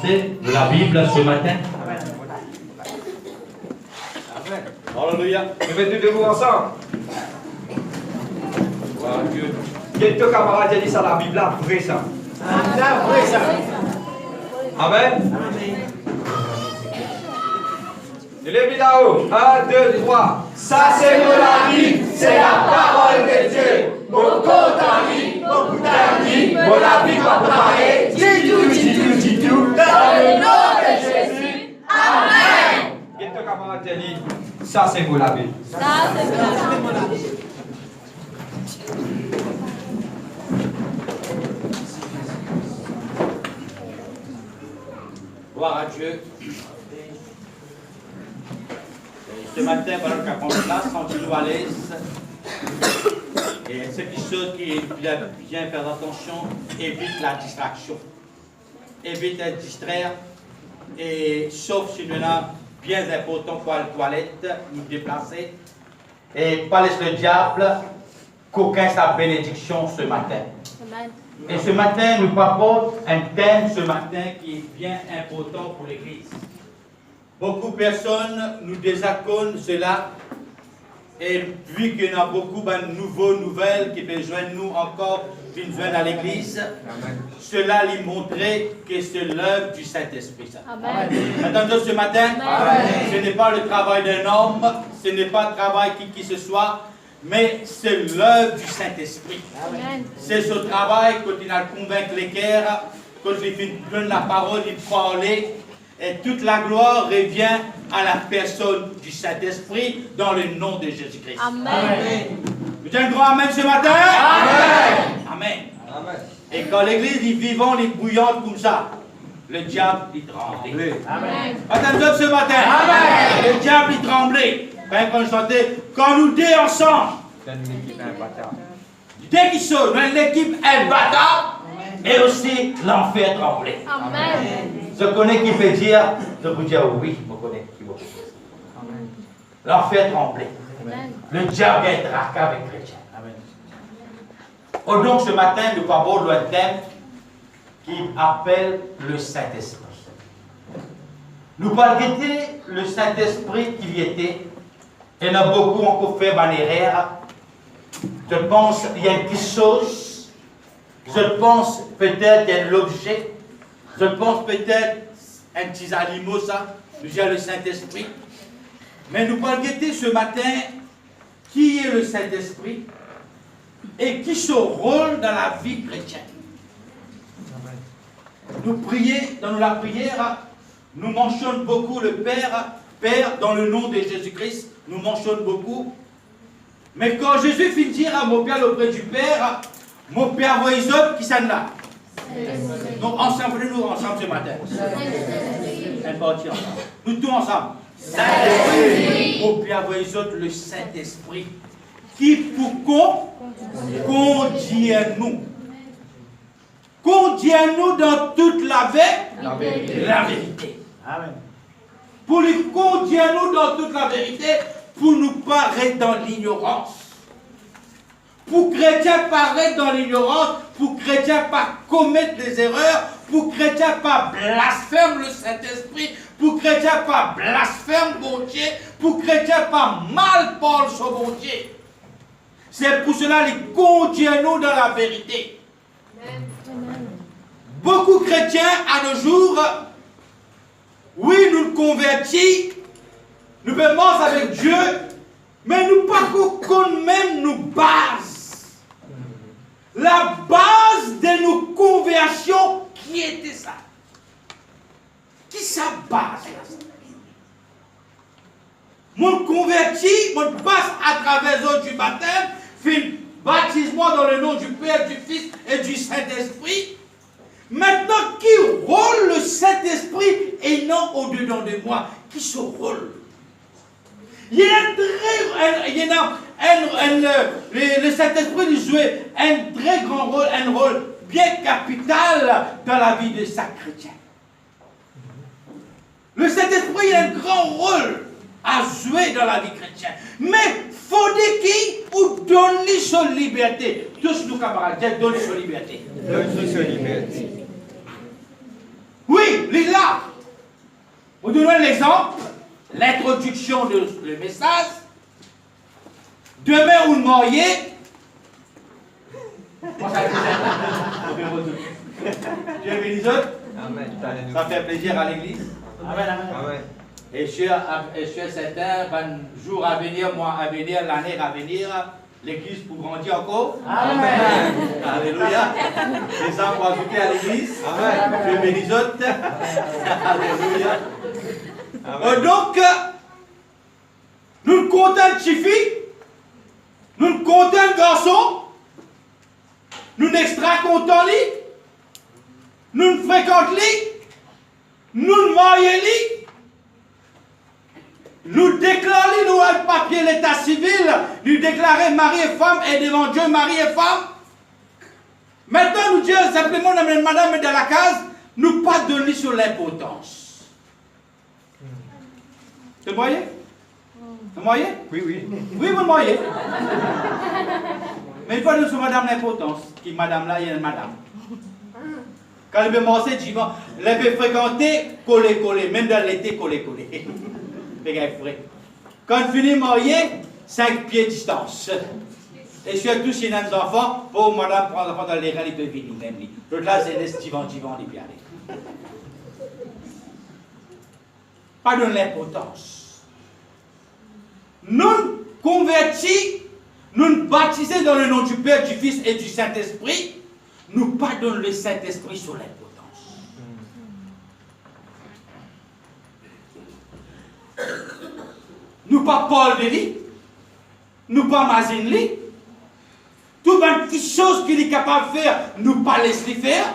français de la Bible ce matin. Amen. Alléluia. Nous mettons debout ensemble. Voilà Dieu. Quelques camarades disent ça, la Bible, là, vrai ça. Vrai ça. Amen. Levez là-haut. 1, 2, 3. Ça c'est mon ami, c'est la parole de Dieu. Mon compte ami, mon bout d'amis, mon ami va parler. Dis tout, dans le nom de Jésus. Amen. Quelques camarades disent, ça c'est mon ami. Ça c'est mon ami. Gloire à Dieu. Ce matin, voilà qu'à prendre place, sentez-nous à l'aise. Et c'est quelque chose qui est bien faire attention, évite la distraction. Évite d'être distraire. Et sauf si nous avons bien important pour la toilette, nous déplacer. Et pas laisser le diable qu'aucun sa bénédiction ce matin. Amen. Et ce matin, nous parlons un thème ce matin qui est bien important pour l'Église. Beaucoup de personnes nous désaccordent cela. Et vu qu'il y en a beaucoup de nouvelles qui peuvent joindre nous encore, qui nous joignent à l'Église, cela lui montrait que c'est l'œuvre du Saint-Esprit. Amen. Attendez ce matin, Amen. Ce n'est pas le travail d'un homme, ce n'est pas le travail qui ce soit, mais c'est l'œuvre du Saint-Esprit. C'est ce travail quand il a convaincu les cœurs, quand il donne la parole, il parle, et toute la gloire revient à la personne du Saint-Esprit dans le nom de Jésus-Christ. Amen. Vous dites un grand Amen ce matin? Amen. Amen. Amen. Et quand l'église est vivante, elle est bouillante comme ça, le diable il tremble. Amen. Attendez ce matin. Amen. Le diable il tremblait. Quand je chantais, quand nous deux ensemble, dès qu'ils sont, l'équipe imbattable, et aussi l'enfer tremblait. Amen. Je connais qui peut dire, je vous dire oui, je connais qui vous dire. L'enfer tremblait. Amen. Le diable est traqué avec les chrétiens. Oh, donc ce matin, nous parlons d'un thème qui appelle le Saint-Esprit. Nous parlons de le Saint-Esprit qui y était. Il y en a beaucoup encore fait une erreur. Je pense qu'il y a une petite chose. Je pense peut-être qu'il y a l'objet. Je pense peut-être un petit animal, ça. Nous avons le Saint-Esprit. Mais nous parlons ce matin qui est le Saint-Esprit et qui son rôle dans la vie chrétienne. Nous prions dans la prière, nous mentionnons beaucoup le Père, Père dans le nom de Jésus-Christ, nous mentionnons beaucoup. Mais quand Jésus finit de dire à mon Père auprès du Père, mon Père voit les autres qui sont là. Donc ensemble, nous ensemble ce matin. Nous tous ensemble. Saint-Esprit. Mon Père voit les autres le Saint-Esprit qui pour conduit nous. Conduis-nous dans toute la vérité. Amen. Pour lui conduire-nous dans toute la vérité, pour nous pas être dans l'ignorance. Pour chrétiens pas être dans l'ignorance, pour chrétiens pas commettre des erreurs, pour chrétiens pas blasphémer le Saint-Esprit, pour chrétiens pas blasphémer bon Dieu, pour chrétiens pas mal parler sur bon Dieu. C'est pour cela qu'il conduit nous dans la vérité. Amen. Beaucoup de chrétiens à nos jours, oui, nous convertis, nous vivons avec Dieu, mais nous pas qu'on même nos bases. La base de nos conversions, qui était ça? Qui sa base là? Mon converti, mon passe à travers du baptême, fait baptisement dans le nom du Père, du Fils et du Saint-Esprit. Maintenant, qui rôle le Saint-Esprit et non au-dedans de moi? Qui se rôle? Le Saint-Esprit jouait un très grand rôle, un rôle bien capital dans la vie de chaque chrétien. Le Saint-Esprit a un grand rôle à jouer dans la vie chrétienne. Mais il faut dire qu'il donne son liberté. Tous nos camarades, donne son liberté. Donne son liberté. Oui, Oui, lis là. Vous donnez l'exemple, l'introduction de le message. Demain, vous mariez. Dieu bénisse les autres. Ça fait plaisir à l'église. Amen, amen. Et sur certains jours à venir, mois à venir, l'année à venir, l'église pour grandir encore. Amen. Alléluia. Les hommes vont ajouter à l'église. Dieu bénisse les autres. Alléluia. Donc, nous comptons de filles, nous comptons de garçons, nous n'extra comptons lui, nous fréquentons lui, nous marions lui, nous déclarons nous un papier l'état civil, nous déclarer mari et femme et devant Dieu mari et femme. Maintenant nous disons simplement madame est dans la case, nous pas donner sur l'importance. Vous voyez? Vous voyez? Oui, oui. Oui, vous voyez. Mais il faut donner sur madame l'importance. Qui madame là, il y a une madame. Quand elle veut manger, elle veut fréquenter, coller, même dans l'été, coller. Quand elle finit mariée, 5 pieds de distance. Et surtout si il y a des enfants, pour madame prendre l'enfant dans les reins, il peut venir même. L'autre là, c'est laisse divan, il peut aller. Pas de l'importance. Nous convertis, nous baptisés dans le nom du Père, du Fils et du Saint-Esprit, nous pardonnons le Saint-Esprit sur l'importance. Nous pas Paul de lui, nous pas Mazine lui, toutes les petites choses qu'il est capable de faire, nous pas laisser faire.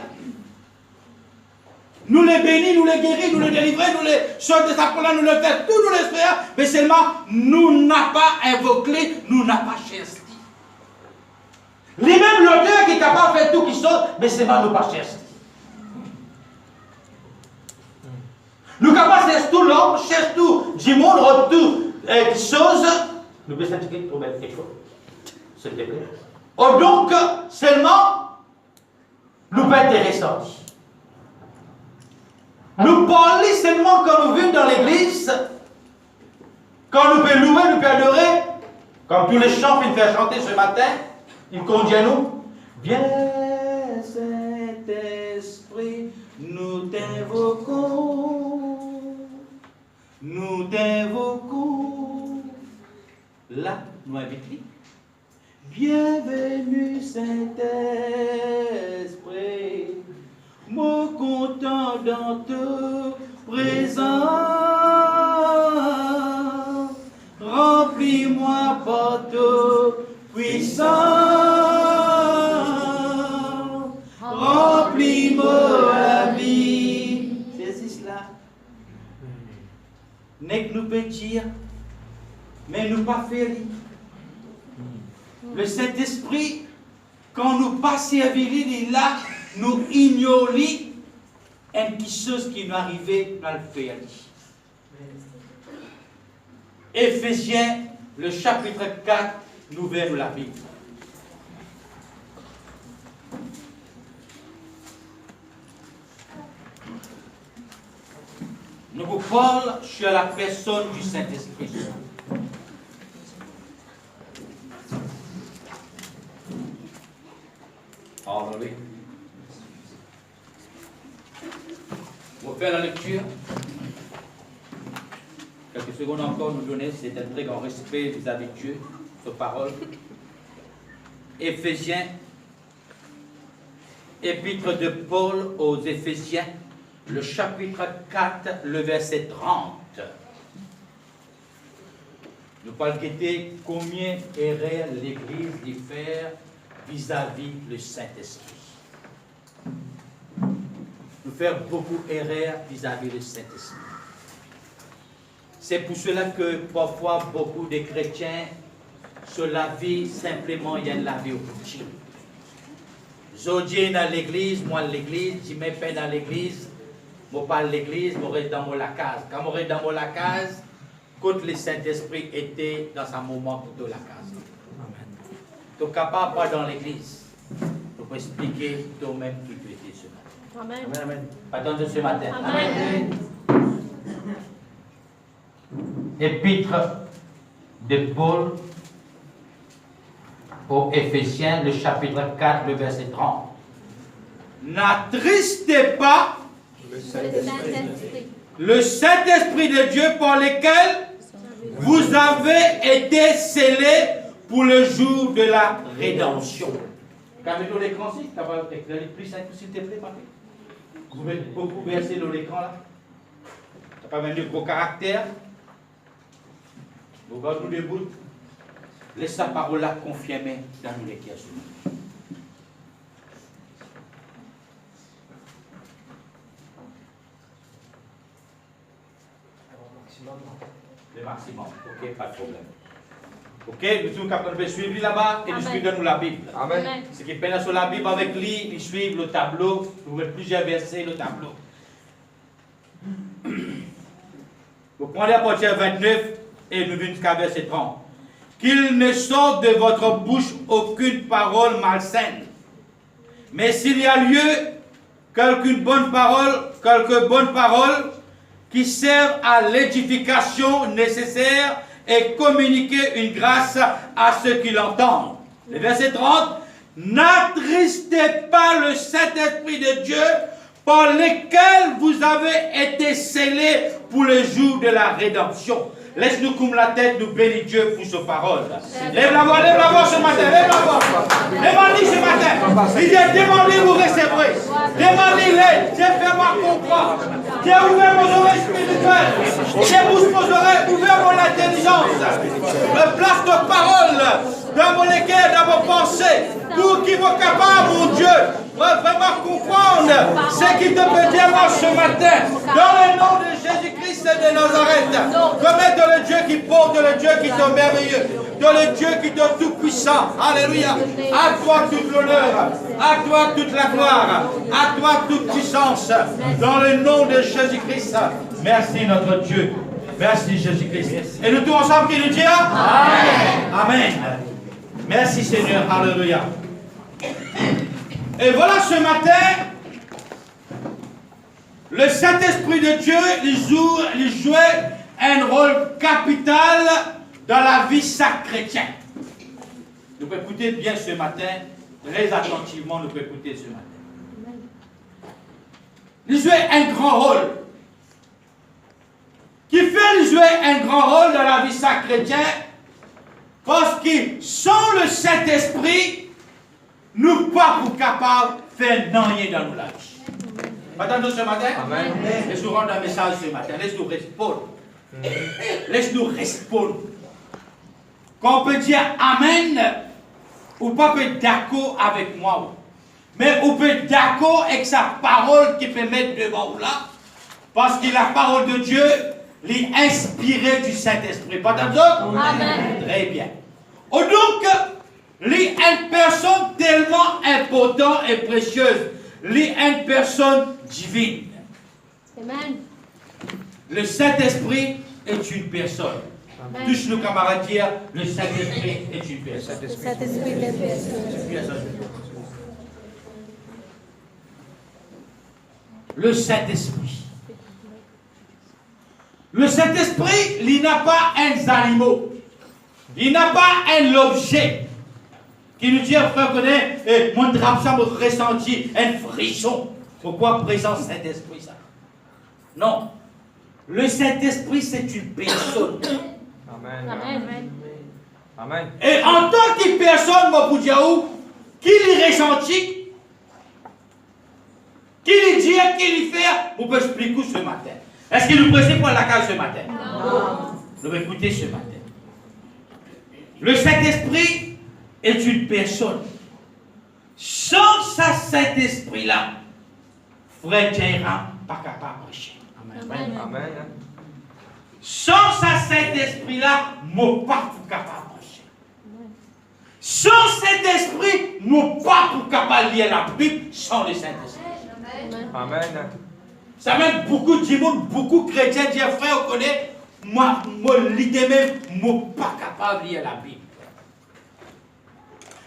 Nous les bénis, nous les guéris, nous les délivrer, nous les sortir de sa colère, nous les faire, tout nous les faire, mais seulement nous n'a pas invoqué, nous n'a pas cherché. Lui-même l'auteur qui est capable de faire tout qui sort, mais seulement nous pas cherché. Nous capables de chercher tout l'homme, cherche tout du monde, tout qui chose. Nous pouvons s'indiquer pour mettre quelque chose, s'il te plaît. Oh, donc, seulement, nous pas intéressants. Nous parlons seulement quand nous venons dans l'église, quand nous pouvons louer, nous pouvons adorer, comme tous les chants qu'ils font chanter ce matin, ils conduisent nous. Viens Saint-Esprit, nous t'invoquons, nous t'invoquons. Là, nous invitons. Bienvenue Saint-Esprit. Me content dans te présence, remplis-moi par ta puissance, remplis-moi la vie. C'est cela. N'est que nous peut dire, mais nous pas faire. Le Saint-Esprit, quand nous pas servir, il est là. Nous ignorons une chose qui nous arrivait dans le faire. Éphésiens, le chapitre 4, nous verrons la Bible. Nous vous parlons sur la personne du Saint-Esprit. Alléluia. On va faire la lecture. Quelques secondes encore nous donner, c'est un très grand respect vis-à-vis de Dieu, sa parole. Éphésiens, épître de Paul aux Éphésiens, le chapitre 4, le verset 30. Nous parlons de combien errait l'Église d'y faire vis-à-vis le Saint-Esprit. Nous faire beaucoup erreur vis-à-vis du Saint-Esprit. C'est pour cela que parfois beaucoup de chrétiens se lavent simplement, il y a la vie au petit. Aujourd'hui dans l'église, moi l'église, je me fais dans l'église, je parle l'église, je reste dans la case. Quand je reste dans la case, quand le Saint-Esprit était dans un moment de la case. Tu es capable pas dans l'église. Tu peux expliquer toi-même qui tu étais ce matin. Amen. Amen. Attendez ce matin. Amen. Épître de Paul aux Éphésiens, le chapitre 4, le verset 30. N'attristez pas le Saint-Esprit de Dieu par lequel vous avez été scellés pour le jour de la rédemption. Calmez-nous l'écran, si tu vas éclairer plus simple, s'il te plaît, papi. Vous pouvez beaucoup verser dans l'écran là. Tu n'as pas même de gros caractères. Vous regardez nous debout. Laisse sa parole là confirmer dans nous les cœurs. Le maximum. Ok, pas de problème. Ok, nous sommes capables de suivre là-bas et de suivre nous la Bible. Amen. Ce qui peine sur la Bible avec lui, ils suivent le tableau. Vous avez plusieurs versets, le tableau. Vous prenez à partir de 29 et nous venons jusqu'à verset 30. Qu'il ne sorte de votre bouche aucune parole malsaine. Mais s'il y a lieu, quelques bonnes paroles qui servent à l'édification nécessaire et communiquer une grâce à ceux qui l'entendent. Le verset 30. N'attristez pas le Saint-Esprit de Dieu par lequel vous avez été scellés pour le jour de la rédemption. Laisse-nous comme la tête, nous bénir Dieu pour sa parole. Lève la voix ce matin, lève la voix. Demandez ce matin. Il dit, demandez, vous recevrez. Demandez-les, Dieu fait moi comprendre. Dieu ouvert mon oreille spirituelle. Dieu bouge mon oreille, ouvert mon intelligence. Me place de parole dans mon cœur, dans vos pensées, pour qu'ils soient capables, mon Dieu, de vraiment comprendre ce qu'il te peut dire moi ce matin. Dans le nom de Jésus-Christ de Nazareth. Comme être le Dieu qui porte, le Dieu qui est merveilleux, dans le Dieu qui est tout puissant. Alléluia. À toi toute l'honneur, à toi toute la gloire, à toi toute puissance. Dans le nom de Jésus-Christ. Merci notre Dieu. Merci Jésus-Christ. Et nous tous ensemble qui nous disons Amen. Amen. Merci Seigneur. Alléluia. Et voilà ce matin, le Saint-Esprit de Dieu, il jouait un rôle capital dans la vie chaque chrétien. Nous pouvons écouter bien ce matin, très attentivement, nous pouvons écouter ce matin. Il jouait un grand rôle. Qui fait jouer un grand rôle dans la vie chaque chrétien, parce que sans le Saint-Esprit, nous ne sommes pas capables de faire rien dans nos vies. Attendez ce matin. Amen. Laisse-nous rendre un message ce matin. Laisse-nous répondre. Laisse-nous répondre. Quand on peut dire Amen, ou pas peut être d'accord avec moi. Mais on peut être d'accord avec sa parole qui peut mettre devant vous là. Parce que la parole de Dieu est inspirée du Saint-Esprit. Pas d'accord? Amen. Très bien. Oh, donc, une personne tellement importante et précieuse. Une personne divine. Amen. Le Saint-Esprit est une personne. Tous nos camarades dire, le Saint-Esprit est une personne. Le Saint-Esprit est personne. Le Saint-Esprit. Le Saint-Esprit, il n'a pas un animal. Il n'a pas un objet. Qui nous dit, frère, connaît, mon drap, ça me ressentit un frisson. Pourquoi présence Saint-Esprit, ça? Non. Le Saint-Esprit, c'est une personne. Amen. Amen. Amen. Et en tant que personne, mon Diaou, qui lui ressentit, qui lui dit, qui lui fait, vous pouvez expliquer ce matin. Est-ce qu'il nous pressait pour la case ce matin? Non. Nous allons écouter ce matin. Le Saint-Esprit est une personne. Sans sa Saint-Esprit-là, frère Jaira pas capable de prêcher. Amen. Amen. Sans sa Saint-Esprit-là, mon pas capable de prêcher. Sans cet esprit, mon pas capable de lire la Bible sans le Saint-Esprit. Amen. Ça même beaucoup de monde, beaucoup de chrétiens disent, frère, on connaît, moi, l'idée même, moi pas capable de lire la Bible.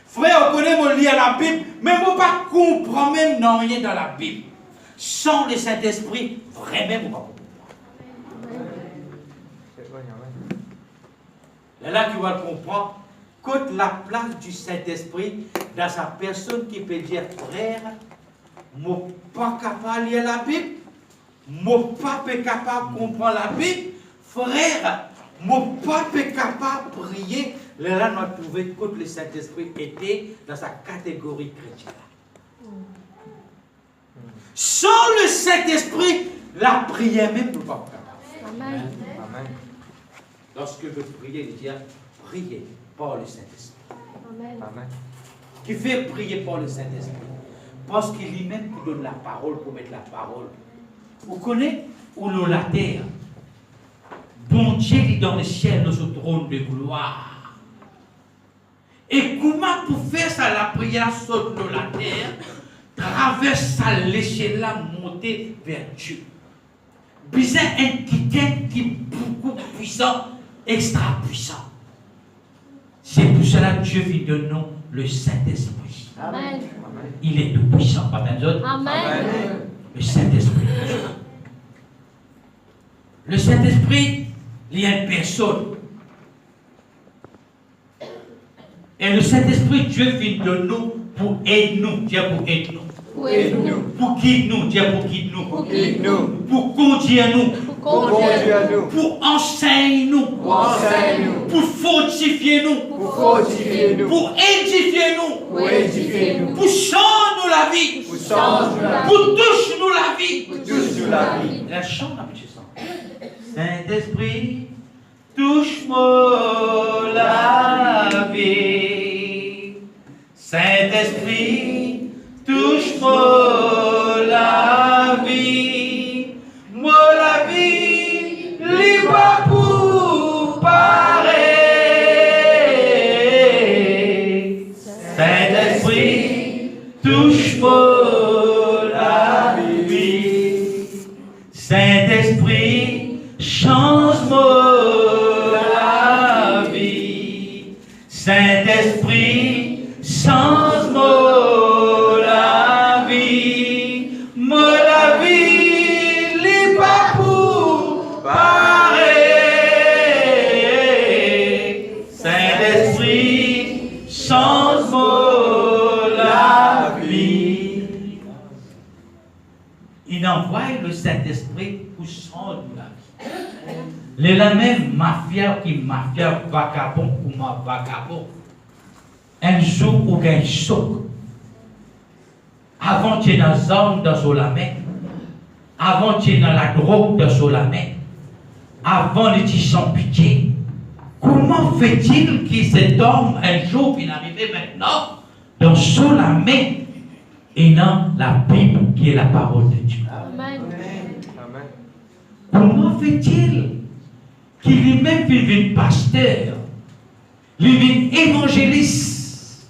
Frère, on connaît, moi lire la Bible, mais moi pas comprendre même non rien dans la Bible. Sans le Saint-Esprit, vraiment, vous ne pouvez pas. Et là, tu vas le comprendre. Côte la place du Saint-Esprit dans sa personne qui peut dire, frère, je ne suis pas capable de lire la Bible, je ne suis pas capable de comprendre la Bible, frère, je ne suis pas capable de prier. Là, on a trouvé que le Saint-Esprit était dans sa catégorie chrétienne. Sans le Saint-Esprit, la prière même ne peut pas capable. Amen. Lorsque vous priez, il dit, priez par le Saint-Esprit. Amen. Qui fait prier par le Saint-Esprit? Parce qu'il lui-même qui donne la parole pour mettre la parole. Vous connaissez où l'on la terre? Bon Dieu dit dans le ciel, notre trône de gloire. Et comment pour faire ça, la prière saute de la terre, traverse sa l'échelle là, monter vers Dieu. Bizarre un quelqu'un qui est beaucoup puissant, extra puissant. C'est pour cela que Dieu vit de nous le Saint-Esprit. Amen. Il est tout puissant, pas même autres. Amen. Le Saint-Esprit. Le Saint-Esprit, il y a une personne. Et le Saint-Esprit, Dieu vit de nous pour aider nous. Dieu pour aider nous. Pour aider-nous. Pour guider nous. Dieu pour guider nous. Pour guider-nous. Pour conduire nous. Pour conduire nous. Pour enseigner nous. Pour fortifier nous. Pour édifier nous. Pour changer nous la vie. Pour toucher nous la vie. La chante avec ce sang. Saint-Esprit, touche-moi la vie. Saint-Esprit, touche-moi la vie. Moi la vie, libre pour pareil. Saint-Esprit, touche-moi la vie. Saint-Esprit, change-moi la vie. Saint-Esprit, change-moi la vie. Moi la vie, libre pour pareil. Saint-Esprit, change-moi la vie. Il envoie le Saint-Esprit pour changer la vie. Les la même mafia qui mafia vagabond ou ma vagabond. Un jour où il y a un choc. Avant tu es dans la zone dans la main. Avant tu es dans la drogue dans la main. Avant les petits sans pitié. Comment fait-il que cet homme un jour il est arrivé maintenant dans la main et dans la Bible qui est la parole de Dieu? Amen. Comment fait-il qu'il lui-même vive pasteur, il vit évangéliste,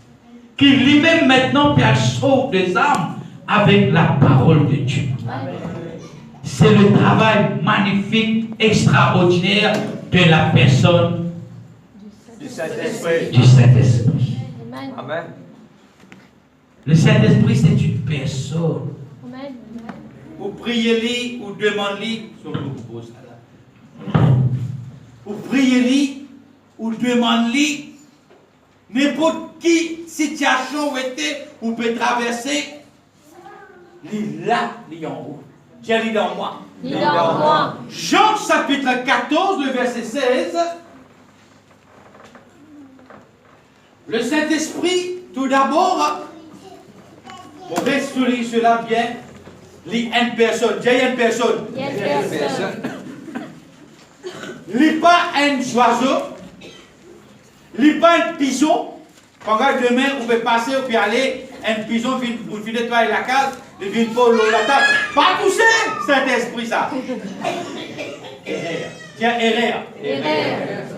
qu'il lui-même maintenant peut sauver des âmes avec la parole de Dieu? C'est le travail magnifique, extraordinaire de la personne Du Saint-Esprit. du Saint-Esprit. Amen. Le Saint-Esprit, c'est une personne. Amen. Vous priez-lui ou demandez-lui, surtout vous posez ça là. Vous priez-lui ou demandez-lui, n'importe qui situation où était, vous pouvez traverser, il là, il en haut. Dieu lit dans moi. Lis dans moi. Jean chapitre 14, le verset 16. Le Saint-Esprit, tout d'abord, on va souligner cela bien. Lit une personne. Dieu une personne. Il y a une personne. Lis pas un oiseau. Lis pas un pigeon. Pendant demain, vous pouvez passer, vous pouvez aller. Un pigeon vient nettoyer la case. Il vient pour la table. Pas toucher, Saint-Esprit, ça. Erreur. Tiens, erreur.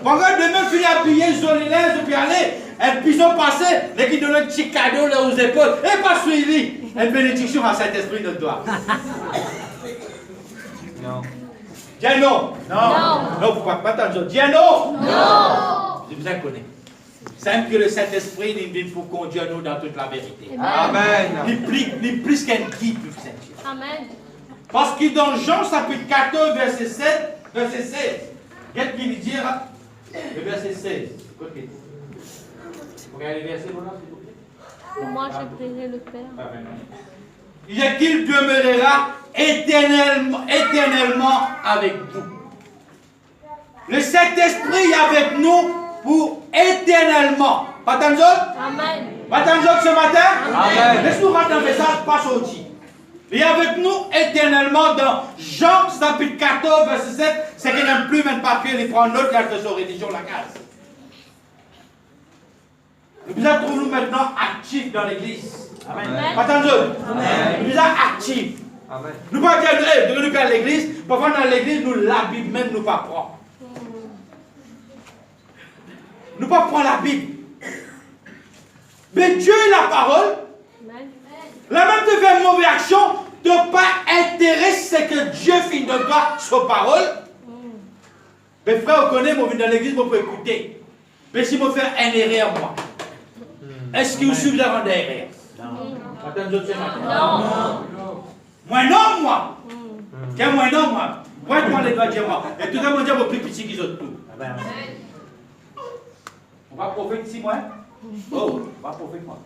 Pendant demain, vous appuyer sur les lèvres, vous pouvez aller. Un pigeon passé, mais qui donne un petit cadeau là aux épaules. Et pas suivi. Une bénédiction à Saint-Esprit de toi. Non. Dis non. Non. Non, faut pas attendre. Dis non. Non. Je vous en connais. C'est que le Saint-Esprit nous vient pour conduire nous dans toute la vérité. Amen. Ni plus qu'un guide, Saint-Dieu. Amen. Parce que dans Jean chapitre 14, verset 7, verset 16, qu'est-ce qu'il dit là? Le verset 16. Écoutez. Vous regardez le verset, voilà, s'il vous plaît. Moi, je prierai le Père. Il dit qu'il demeurera éternellement avec vous. Le Saint-Esprit est avec nous pour éternellement. Pas tant d'autres? Amen. Pas tant d'autres ce matin? Amen. Laisse-nous rentrer dans le message, pas sorti. Il est avec nous éternellement dans Jean chapitre 14, verset 7. C'est qu'il n'aime plus même papier, il prend l'autre, il a fait son rédition la case. Nous trouvons maintenant actifs dans l'église. Amen. Pas tant d'autres? Amen. Nous sommes actifs. Amen. Nous pas dire, hey, nous à l'église, parfois dans l'église, nous la Bible même nous pas prendre. Nous pas prendre la Bible. Mais Dieu est la parole. Amen. La même te fait une mauvaise action, de pas intéresser ce que Dieu fait de toi, sa parole. Mes frères, vous connaissez, moi, je viens dans l'église, je peux écouter. Mais si je fais un erreur, moi, est-ce que vous suivez avant d'erreur? Non. Attends, ce matin. Non. Moi, non, moi. Quel moi, non, moi. Moi, les doigts de moi. Et tout le monde dit, vous plus petit qu'ils ont tout. On va prophétiser, moi. Oh, on va prophétiser, moi.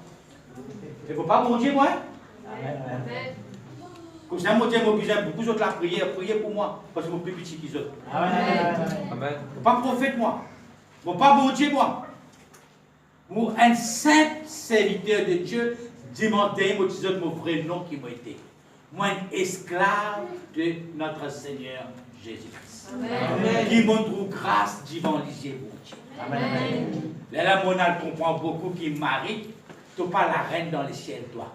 Il ne faut pas mentir, moi. Comme ça, moi, j'ai besoin beaucoup d'autres la prière. Priez pour moi. Parce que vous plus petit qu'ils ont. Amen. Il ne faut pas prophète, moi. Il ne faut pas mentir, moi. Pour un simple serviteur de Dieu, demandez moi mon vrai nom qui m'a été. Moi, un esclave de notre Seigneur Jésus-Christ. Qui montre grâce devant les yeux de Dieu. Amen. Là, mon âme comprend beaucoup qui marie. Tu n'es pas la reine dans les ciels, toi.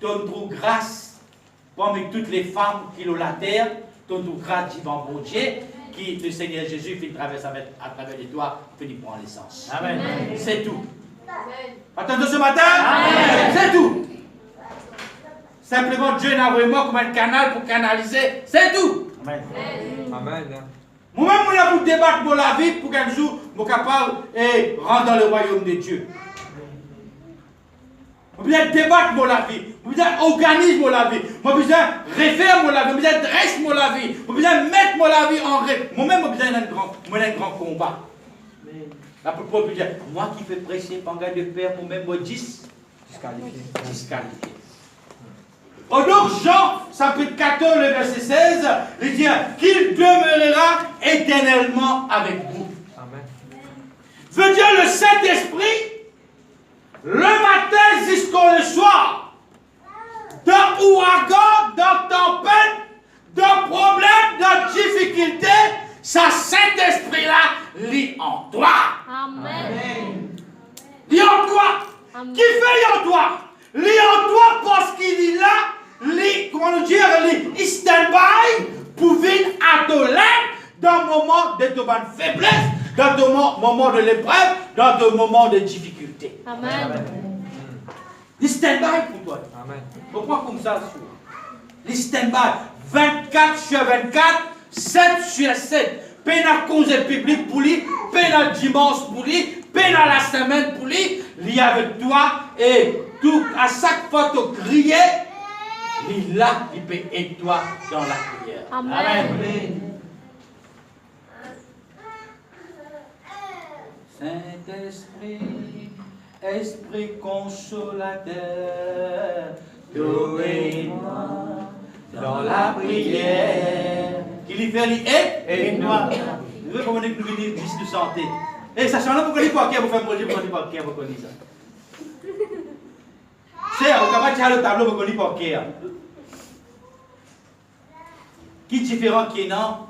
Tu trouves grâce parmi toutes les femmes qui ont la terre. Tu trouves grâce devant mon Dieu. Qui, le Seigneur Jésus, fait traverser à travers les doigts, finit prendre l'essence. Amen. C'est tout. Amen. Attendez ce matin? Amen. C'est tout. Simplement, Dieu n'a vraiment comme un canal pour canaliser. C'est tout. Amen. Amen. Moi-même, je suis pour débattre pour la vie, pour qu'un jour, je sois capable de rentrer dans le royaume de Dieu. Je besoin débattre pour la vie. Je besoin organiser pour la vie. Je besoin refaire pour la vie. Je besoin dresser pour la vie. Je besoin mettre pour la vie en règle. Moi-même, je besoin d'un grand combat. La plupart peut dire, moi qui fais prêcher, pas de père pour même 10, disqualifié. Donc Jean, chapitre 14, le verset 16, il dit qu'il demeurera éternellement avec vous. Amen. Veut dire le Saint-Esprit, le matin jusqu'au soir, dans ouragan, dans tempête, dans problème, dans difficulté, ça Saint-Esprit-là lit en toi. Amen. Lit en toi. Amen. Qui fait en toi? Lit en toi parce qu'il est là. Lit, comment nous dire, il stand-by pour venir à ton l'aide dans le moment de ta faiblesse, dans ton moment de l'épreuve, dans ton moment de difficulté. Amen. Il stand-by pour toi. Amen. Pourquoi comme ça? Il stand-by 24 sur 24, 7 sur 7. Peine à cause public pour lui, peine à dimanche pour lui, peine à la semaine pour lui, il est avec toi et tout, à chaque fois que tu criais, il est là, il peut aider toi dans la prière. Amen. Saint-Esprit, Esprit consolateur, douez-moi dans la prière. Qui lui fait aide-moi. Vous voyez comment nous venons de santé. Et ça change pour que les paquets vous faites manger pour les paquets vous connaissez ça. C'est au cas où le tableau vous connaissez paquets. Qui différent qui est non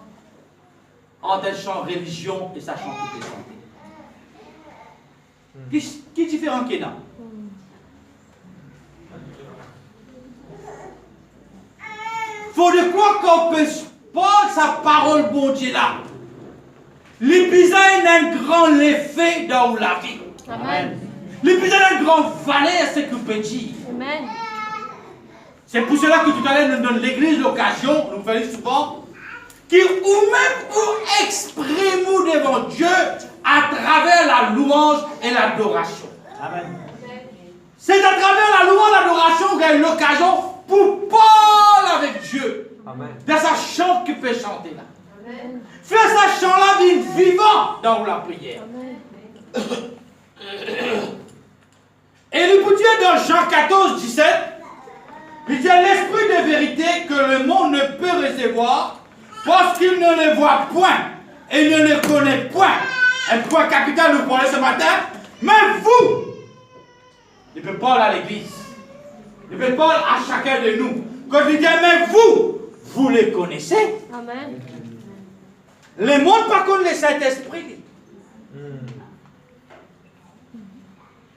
entre le champ religion et sa champ toute santé. Qui différent qui est non? Faut de quoi qu'on peut pas sa parole bon Dieu là. L'épisode a un grand effet dans la vie. Amen. L'épisode a un grand valeur, c'est que peut dire. Amen. C'est pour cela que tout à l'heure nous donne l'église l'occasion, nous faisons souvent, qui ou même pour exprimer devant Dieu à travers la louange et l'adoration. Amen. C'est à travers la louange et l'adoration qu'il y a l'occasion pour parler avec Dieu. Amen. Dans sa chante qu'il peut chanter là. Faire sa chant-là vivant dans la prière. Et il vous dit dans Jean 14, 17, il dit l'esprit de vérité que le monde ne peut recevoir parce qu'il ne le voit point et ne le connaît point. Un point capital nous parlait ce matin. Mais vous, il peut parler à l'église. Il peut parler à chacun de nous. Quand il dit mais vous les connaissez. Amen. Le monde pas connaît le Saint-Esprit.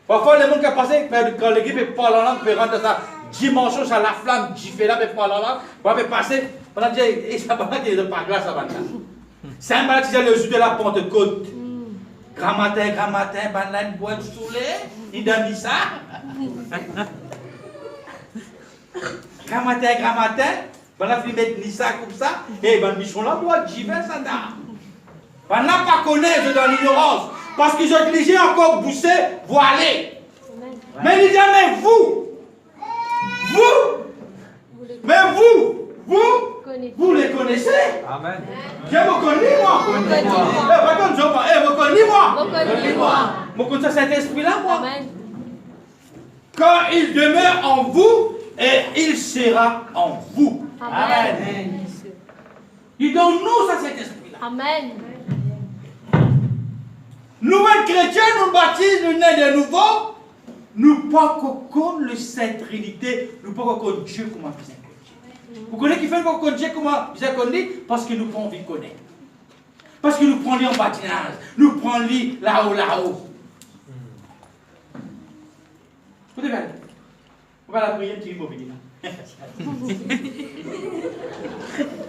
Parfois, le monde qui a passé, quand l'église peut parler en langue, peut rentrer dans sa dimension, sur la flamme différente, peut parler en langue, peut passer, on a dit, et ça va dire de par grâce à Banda. C'est un malade qui a le jour de la Pentecôte. Grand matin, Banda, une boîte saoulée, il donne ça. Grand matin, Banda fait mettre ça comme ça, et ben, ils sont là, boîte, j'y vais, ça n'a. Banda pas connaître dans l'ignorance. Parce qu'ils ont obligé encore boussé, voilé. Mais il dit, mais vous les connaissez. Amen. Je vous connais, moi. Vous connaissez, moi. Vous connaissez cet esprit-là, moi. Amen. Quand il demeure en vous, et il sera en vous. Amen. Il donne nous à cet esprit-là. Amen. Nous-mêmes chrétiens, nous baptisons, nous nés de nouveau. Nous pas qu'on le Sainte Trinité, nous pas qu'on Dieu comment vous êtes. Vous connaissez qui fait qu'on Dieu comment vous êtes parce que nous pas envie de connaître. Parce que nous prenons en bâtiment, nous prenons là-haut. Vous devez aller. On va la prier, un petit peu vite. Un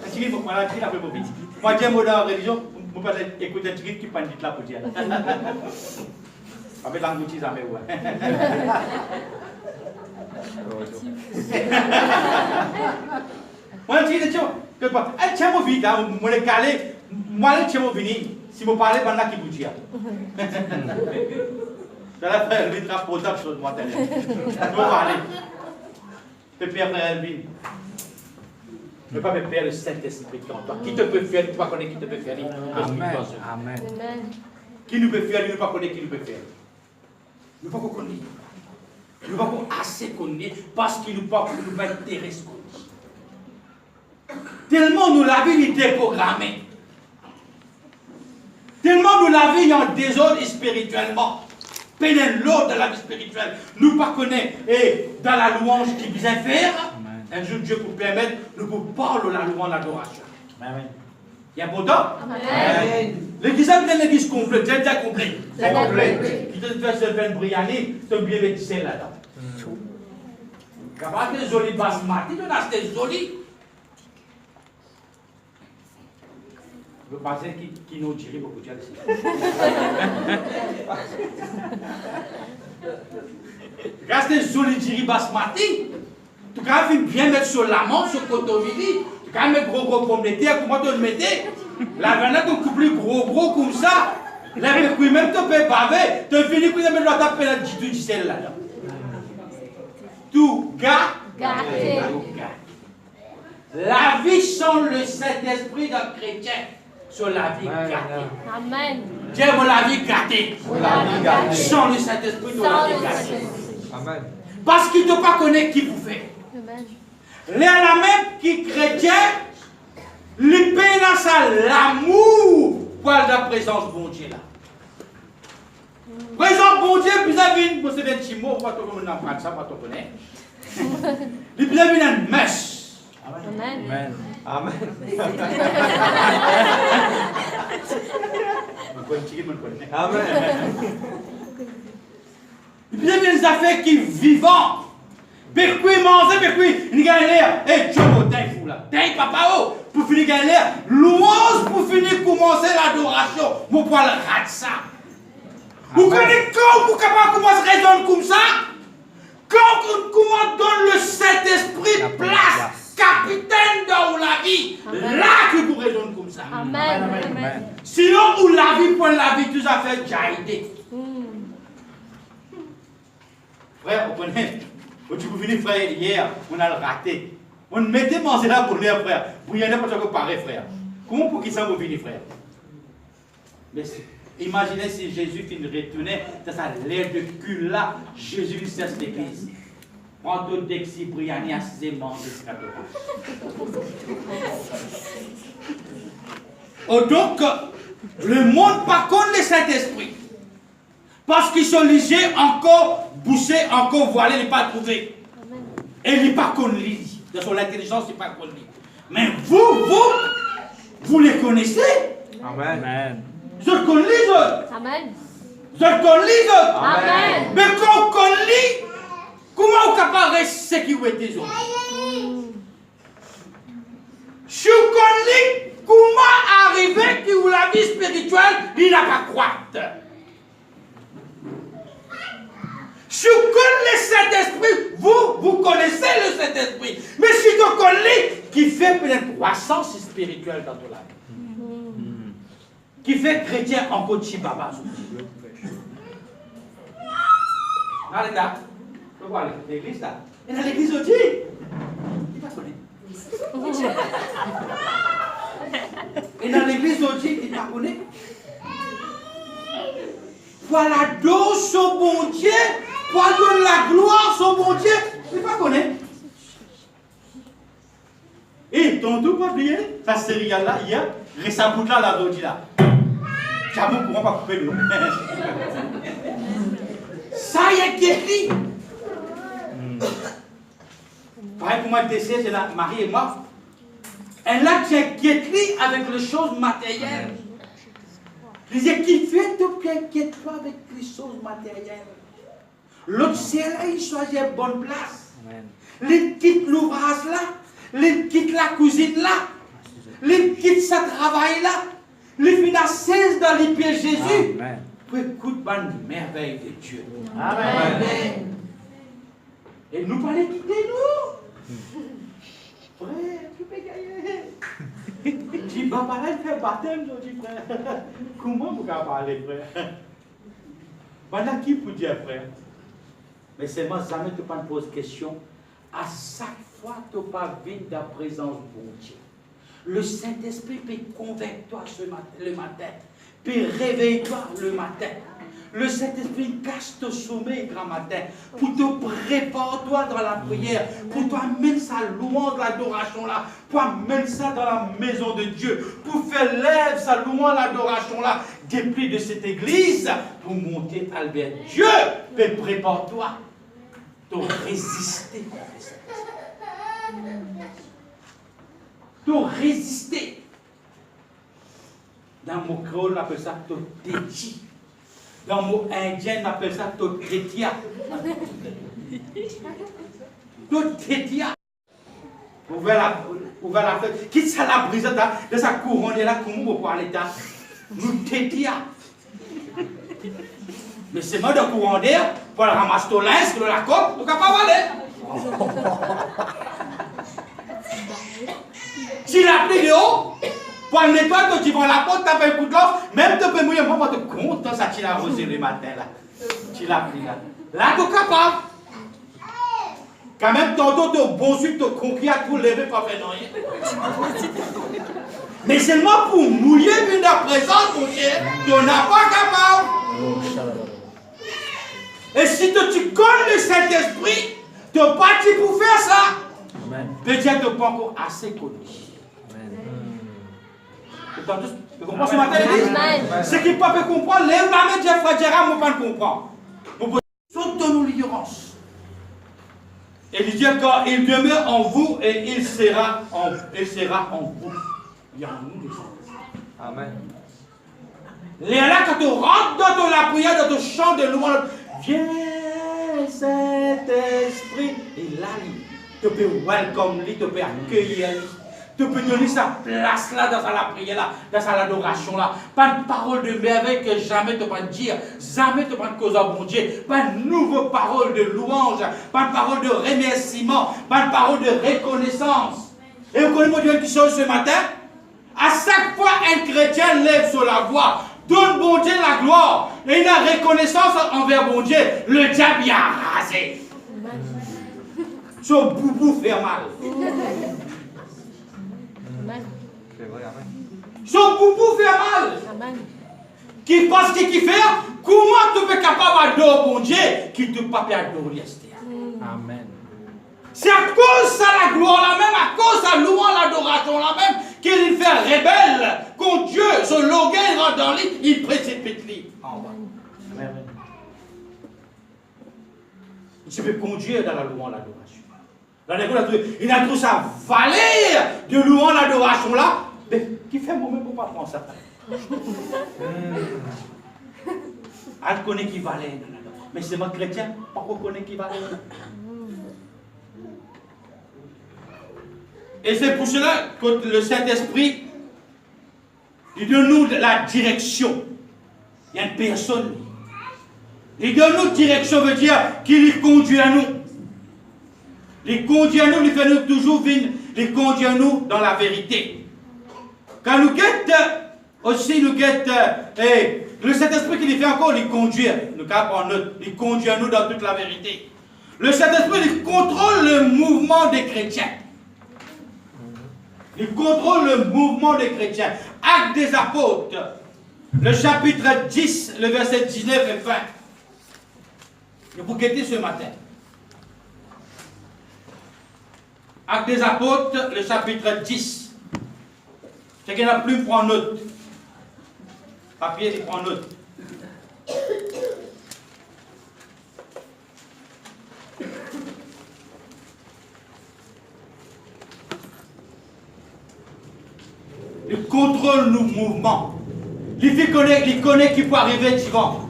petit peu pour la prier, après pour vite. Moi, j'ai un mot dans la religion. Vous pouvez écouter un petit qui parle de là pour dire. Avec l'angoutis à mes ouais. Moi, je dis, que pas. Tiens, mon vite, moi, le calé, moi, le tiens, mon vini. Si vous parlez, ben là, qui vous dit. Dans la frère Elvin, transportable sur moi, vous parlez. Pépère, frère Elvin. Ne pas me faire le Saint-Esprit en toi. Qui te peut faire, tu ne pas connaître qui te peut faire. Amen. Amen. Qui nous peut faire, nous ne pas connaître qui nous peut faire. Nous ne pas connaître. Nous ne pas assez connaître parce qu'il nous pas nous intéresse. Tellement nous la vie est déprogrammée. Tellement nous la vie est en désordre spirituellement. Pénètre l'ordre de la vie spirituelle. Nous ne pas connaître. Et dans la louange qui vient faire. Un jour, Dieu vous permet, nous vous parlons la louange, l'adoration. Amen. Il y a bon temps? Amen. L'église est une église complète, j'ai déjà complet. C'est complet. Qui te fait se faire briller, tu as oublié de dire là-dedans. Quand tu as joli basmati, tu as acheté joli. Vous pensez qui nous dirait beaucoup de choses. Restez joli diri basmati. Tu as bien mettre sur l'amande, sur le cotovili. Tu as mettre gros pommes de terre, comment tu le mettais? La vanne, tu coupes gros comme ça. Là, même tu peux baver. Tu finis que tu mettre la tape là, tu dis celle là. Tout gâté. La vie sans le Saint-Esprit d'un chrétien, sur la vie gâtée. Amen. Dieu veut la vie gâtée. Sans le Saint-Esprit, tu la vie gâtée. Amen. Parce qu'il ne doit pas connaître qui vous fait. Les la même qui chrétien, les paye dans ça l'amour pour la présence de bon Dieu là. Présence bon Dieu, puis ça vient, vous savez, un petit mot, pas tout le monde en ça, pas tout le monde. Il vient une mèche. Amen. Amen. Amen. Il vient des affaires qui vivant. Pourquoi manger, pourquoi il gagne l'air. Et Dieu vous fou là. T'es papa, oh, pour finir gagner l'air. Louange pour finir commencer l'adoration. Vous pouvez rater ça. Vous connaissez quand vous capable commencer à raisonner comme ça? Quand on donne le Saint-Esprit place capitaine dans la vie. Amen. Là que vous raisonnez comme ça. Amen. Amen. Sinon, où la vie, pour la vie, tout à fait jaillit. Frère, vous comprenez? Quand tu venir, frère, hier, on a le raté. On mettait manger là pour l'air, frère. Vous n'y en a pas que pareil, frère. Comment pour qui ça vous venir, frère? Mais imaginez si Jésus retournait dans sa l'air de cul là, Jésus lui cesse l'église. Prends d'autres dexi, Briani, assément, oh, donc, le monde par contre le Saint-Esprit. Parce qu'ils sont légers, encore bouchés, encore voilés, n'est pas trouvé. Et il n'est pas connu. De son intelligence, il n'est pas connu. Mais vous les connaissez. Amen. Je connais les autres. Amen. Je connais les autres. Amen. Mais quand on connaît, comment on capable de ce qui ont été autres? Je connais comment arriver que la vie spirituelle, il n'a pas croître. Je connais le Saint-Esprit, vous connaissez le Saint-Esprit. Mais si tu connais qui fait une croissance spirituelle dans ton vie, qui fait chrétien en Kochi Baba. Allez là, tu vois l'église là. Et dans l'église aussi, il va connaître. Et dans l'église aussi, il va connaître. Voilà donc son bon Dieu. Pour donner la gloire, son bon Dieu, il ne pas connaître. Et tantôt, pas oublier, ta série là, hier, récemment là, la dodi là. Jamais pour pas couper l'eau. Ça y est, guéri. Pareil pour moi, le décès, c'est là, Marie est morte. Elle a guéri avec les choses matérielles. Il disait, qui fait tout qu'inquiète-toi avec les choses matérielles. L'autre ciel, il choisit une bonne place. Il quitte l'ouvrage là. Il quitte la cuisine là. Il quitte sa travail là. Il finit à 16 dans les pieds de Jésus. Pour écouter une merveille de Dieu. Amen. Et nous pas les quitter, nous. Frère, tu peux gagner. Tu vas parler de baptême, je dis, frère. Comment vous allez parler, frère? Voilà qui pour dire, frère? Mais seulement jamais tu ne poses question. À chaque fois tu pas vu dans la présence de bon Dieu. Le Saint-Esprit peut convaincre toi le matin. Peut réveiller toi le matin. Le Saint-Esprit cache ton sommeil grand matin. Pour te préparer toi dans la prière. Pour toi amener sa louange, l'adoration là. Pour amener ça dans la maison de Dieu. Pour faire lève sa louange, l'adoration là. Depuis de cette église. Pour monter à Albert. Dieu peut prépare-toi. De résister contre le Saint-Esprit. De résister. Dans mon créole, on appelle ça toti. Dans mon indien, on appelle ça totetia. Totetia. Ouvert la fête. Quitte ça la brise de sa couronne là, comment vous parlez là? Nous tétia. Mais c'est moi de courant d'air, pour ramasser ton linge, pour la coupe, tu ne peux pas aller. Si la pluie de haut, pour le nettoyer, tu vas la porte, tu as fait un coup de l'offre, même tu peux mouiller, moi, tu te comptes, ça, tu l'as arrosé le matin, là. Tu l'as pris, là. Là, tu es capable. Quand même, tantôt, tu es bon suite, tu es conquis à tout lever, pas faire rien. Mais seulement pour mouiller, une la présence, mon cher, tu n'es pas capable. Et si tu connais le Saint-Esprit, tu n'es pas dit pour faire ça. Peut-être que tu n'es pas encore assez connu. Tu comprends ce matin, l'église? Ce qui ne peut pas comprendre, lève la main, Dieu, frère Gérard, moi, pas comprendre. Saute dans l'ignorance. Et il dit quand il demeure en vous et il sera en vous. Il y a en nous des choses. Amen. Là, quand tu rentres dans la prière, dans ton chant de louange, viens Saint-Esprit. Et là, tu peux welcome lui, tu peux accueillir lui. Tu peux donner sa place là, dans la prière là, dans l'adoration là. Pas de parole de merveille que jamais tu peux dire, jamais tu peux cause à bon Dieu. Pas de nouvelles paroles de louange, pas de parole de remerciement, pas de parole de reconnaissance. Et vous connaissez mon Dieu qui sort ce matin? À chaque fois, un chrétien lève sur la voix, donne bon Dieu la gloire, et il a reconnaissance envers bon Dieu, le diable y a rasé. Son boubou fait mal. Amen. Son boubou fait mal. Amen. Qui pense qu'il fait? Comment tu peux capable d'adorer bon Dieu qui te pas adorer? Amen. C'est à cause de la gloire la même, à cause de la louange, l'adoration la même, qu'il fait rebelle contre Dieu. Son loguet rentre dans lui, il précipite lui en bas. Amen. Il peut conduire dans la louange, l'adoration. Il a tout sa vallée de louange, l'adoration là. Mais qui fait moi-même pour pas prendre ça? Elle connaît qui valait. Mais c'est mon chrétien, pas qu'on connaît qui valait. Et c'est pour cela que le Saint-Esprit, il donne nous la direction. Il y a une personne. Il donne nous direction, veut dire qu'il conduit à nous. Il conduit à nous, il fait nous toujours venir, il conduit à nous dans la vérité. Quand nous guette, aussi nous guette, le Saint-Esprit qui nous fait encore, il conduit, il conduit à nous dans toute la vérité. Le Saint-Esprit, il contrôle le mouvement des chrétiens. Il contrôle le mouvement des chrétiens. Actes des apôtres, le chapitre 10, le verset 19 et 20. Je vous guettez ce matin. Actes des apôtres, le chapitre 10. Quelqu'un n'a plus prend note. Papier, il prend note. Il contrôle nos mouvements. Il connaît qui peut arriver devant.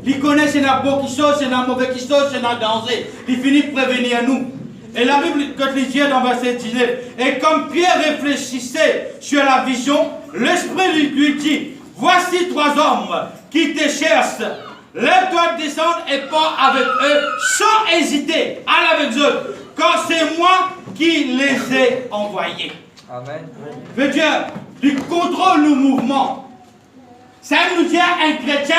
Il connaît c'est un bon qui sort, c'est un mauvais qui sort, c'est un danger. Il finit de prévenir nous. Et la Bible, quand il dit dans verset 19, et comme Pierre réfléchissait sur la vision, l'Esprit lui dit, voici 3 hommes qui te cherchent. Lève-toi, descendre et pars avec eux sans hésiter. Allez avec eux, car c'est moi qui les ai envoyés. Amen. Veut dire, il contrôle nos mouvements. Ça nous dit un chrétien,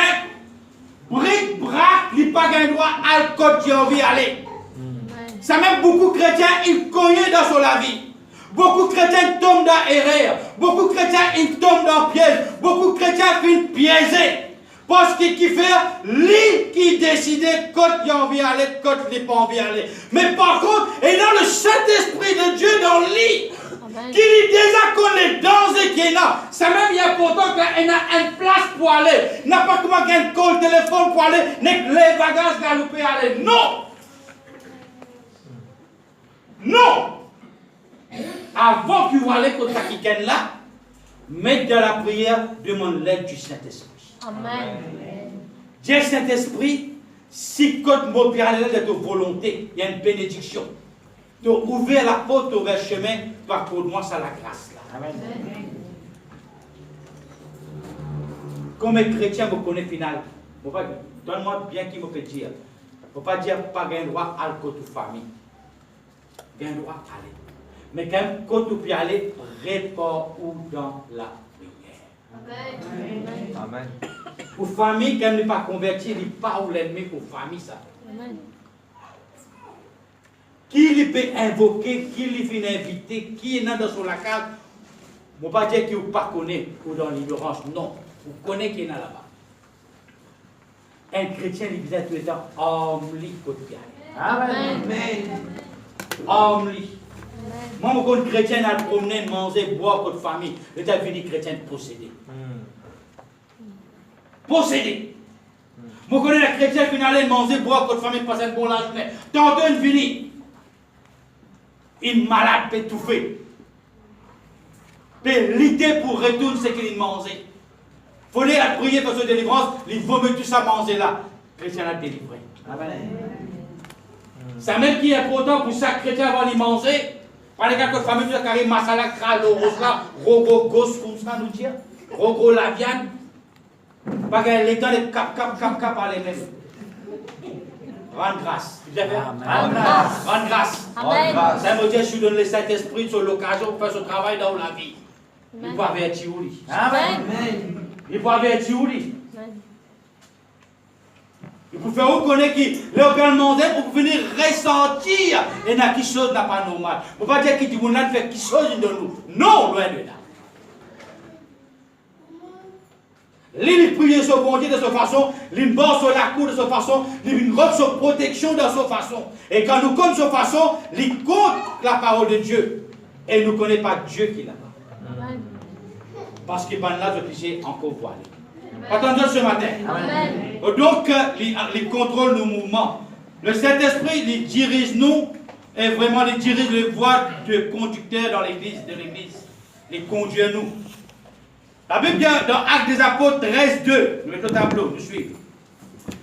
bric, brac, il n'a pas de droit à le côté qui a envie d'aller. Ça même beaucoup de chrétiens, ils cognent dans la vie. Beaucoup de chrétiens tombent dans l'erreur. Beaucoup de chrétiens, ils tombent dans le piège. Beaucoup de chrétiens finissent piégés. Parce qu'il fait, lui qui décide quand il a envie d'aller, quand il n'a pas envie d'aller. Mais par contre, il a le Saint-Esprit de Dieu dans lui. Qui lui déjà connaît danger qu'il y a. C'est même important qu'il y a une place pour aller. Il n'a pas comment qu'il y a un call téléphone pour aller, les bagages galoper aller. Non! Non! Avant que vous allez contre quelqu'un là, mettez dans la prière, demande l'aide du Saint-Esprit. Amen. Dieu Saint-Esprit, si quand vous allez de ta volonté, il y a une bénédiction. Tu as ouvert la porte, tu as ouvert le chemin, par contre moi, ça la grâce là. Amen. Comme un chrétien, vous connaissez final. Donne-moi bien qui me peut dire. Il ne faut pas dire pas gain droit à côté de famille. Gain droit à aller. Mais quand même, quand tu peux aller, réponds ou dans la prière. Amen. Amen. Pour famille, quand elle n'est pas convertie, il n'est pas où l'ennemi pour famille ça. Amen. Qui lui peut invoquer, qui lui fait inviter, qui est dans son lacage. Je ne vais pas dire qu'il ne pas connaît ou dans l'ignorance, non. Vous connaissez qui est là-bas. Un chrétien, il vient tout le temps, homme-li, côté. Amen. Homme-li. Moi, quand un chrétien a promené, manger, boire, côté famille, il est venu chrétien posséder. Posséder. Moi, je connais un chrétien qui allait manger, boire, côté famille, passer une bonne journée. Tantôt, il finit. Il est malade, peut étouffer. Mais l'idée pour retourner ce qu'il mangeait. Il faut aller à prier pour sa délivrance, il vaut mieux tout ça manger là. Le chrétien a délivré. C'est même qui est important pour chaque chrétien avant de manger. Par les quelques familles, tu as carré masala, kralo, rosla, rogo, gos, comme ça nous dire. Rogo, la viande. Pas que les temps, les cap à les mêmes. Rendre grâce. Amen. Rendre grâce. Amen. Ça veut dire que je donne le Saint-Esprit sur l'occasion pour faire ce travail dans la vie. Il peut avertir ou lui. Amen. Il peut avertir ou lui. Amen. Il peut faire reconnaître qu'il est mondain pour venir ressentir et n'a quelque chose n'a pas normal. Il ne faut pas dire qu'il dit qu'on a fait quelque chose de nous. Non, loin de là. Il prie de ce bon Dieu de cette façon, il bord sur la cour de cette façon, il robe sur protection de cette façon. Et quand nous connaissons cette façon, il compte la parole de Dieu. Et il ne connaît pas Dieu qui est là-bas. Amen. Parce qu'il va là, j'ai encore voilé. Attendez ce matin. Amen. Donc, il contrôle nos mouvements. Le Saint-Esprit, il dirige nous, et vraiment, il dirige les voies de conducteur dans l'église, Il conduit nous. La Bible dit dans Actes des Apôtres 13:2, nous mettons le tableau, nous suivons.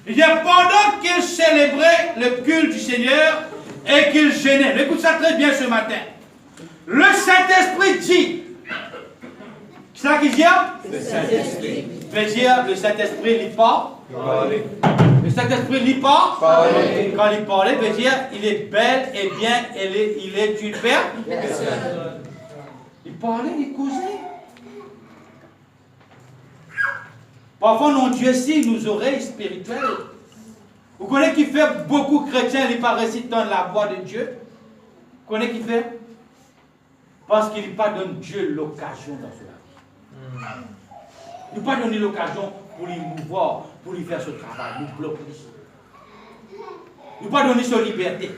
Il dit, pendant qu'ils célébraient le culte du Seigneur et qu'ils jeûnaient, écoute ça très bien ce matin, le Saint-Esprit dit, c'est ça qu'il dit? Le Saint-Esprit. Veut dire, le Saint-Esprit lit pas. Le Saint-Esprit lit pas. Quand il parlait, veut dire, il est bel et bien, il est une personne. Il parlait, il causait. Parfois, non, Dieu si nos oreilles spirituelles. Vous connaissez qui fait beaucoup de chrétiens, ils pas récitant la voix de Dieu. Vous connaissez qui fait? Parce qu'il n'a pas donné Dieu l'occasion dans cela. Il n'a pas donné l'occasion pour lui mouvoir, pour lui faire ce travail, nous bloquer. Il n'a pas donné sa liberté.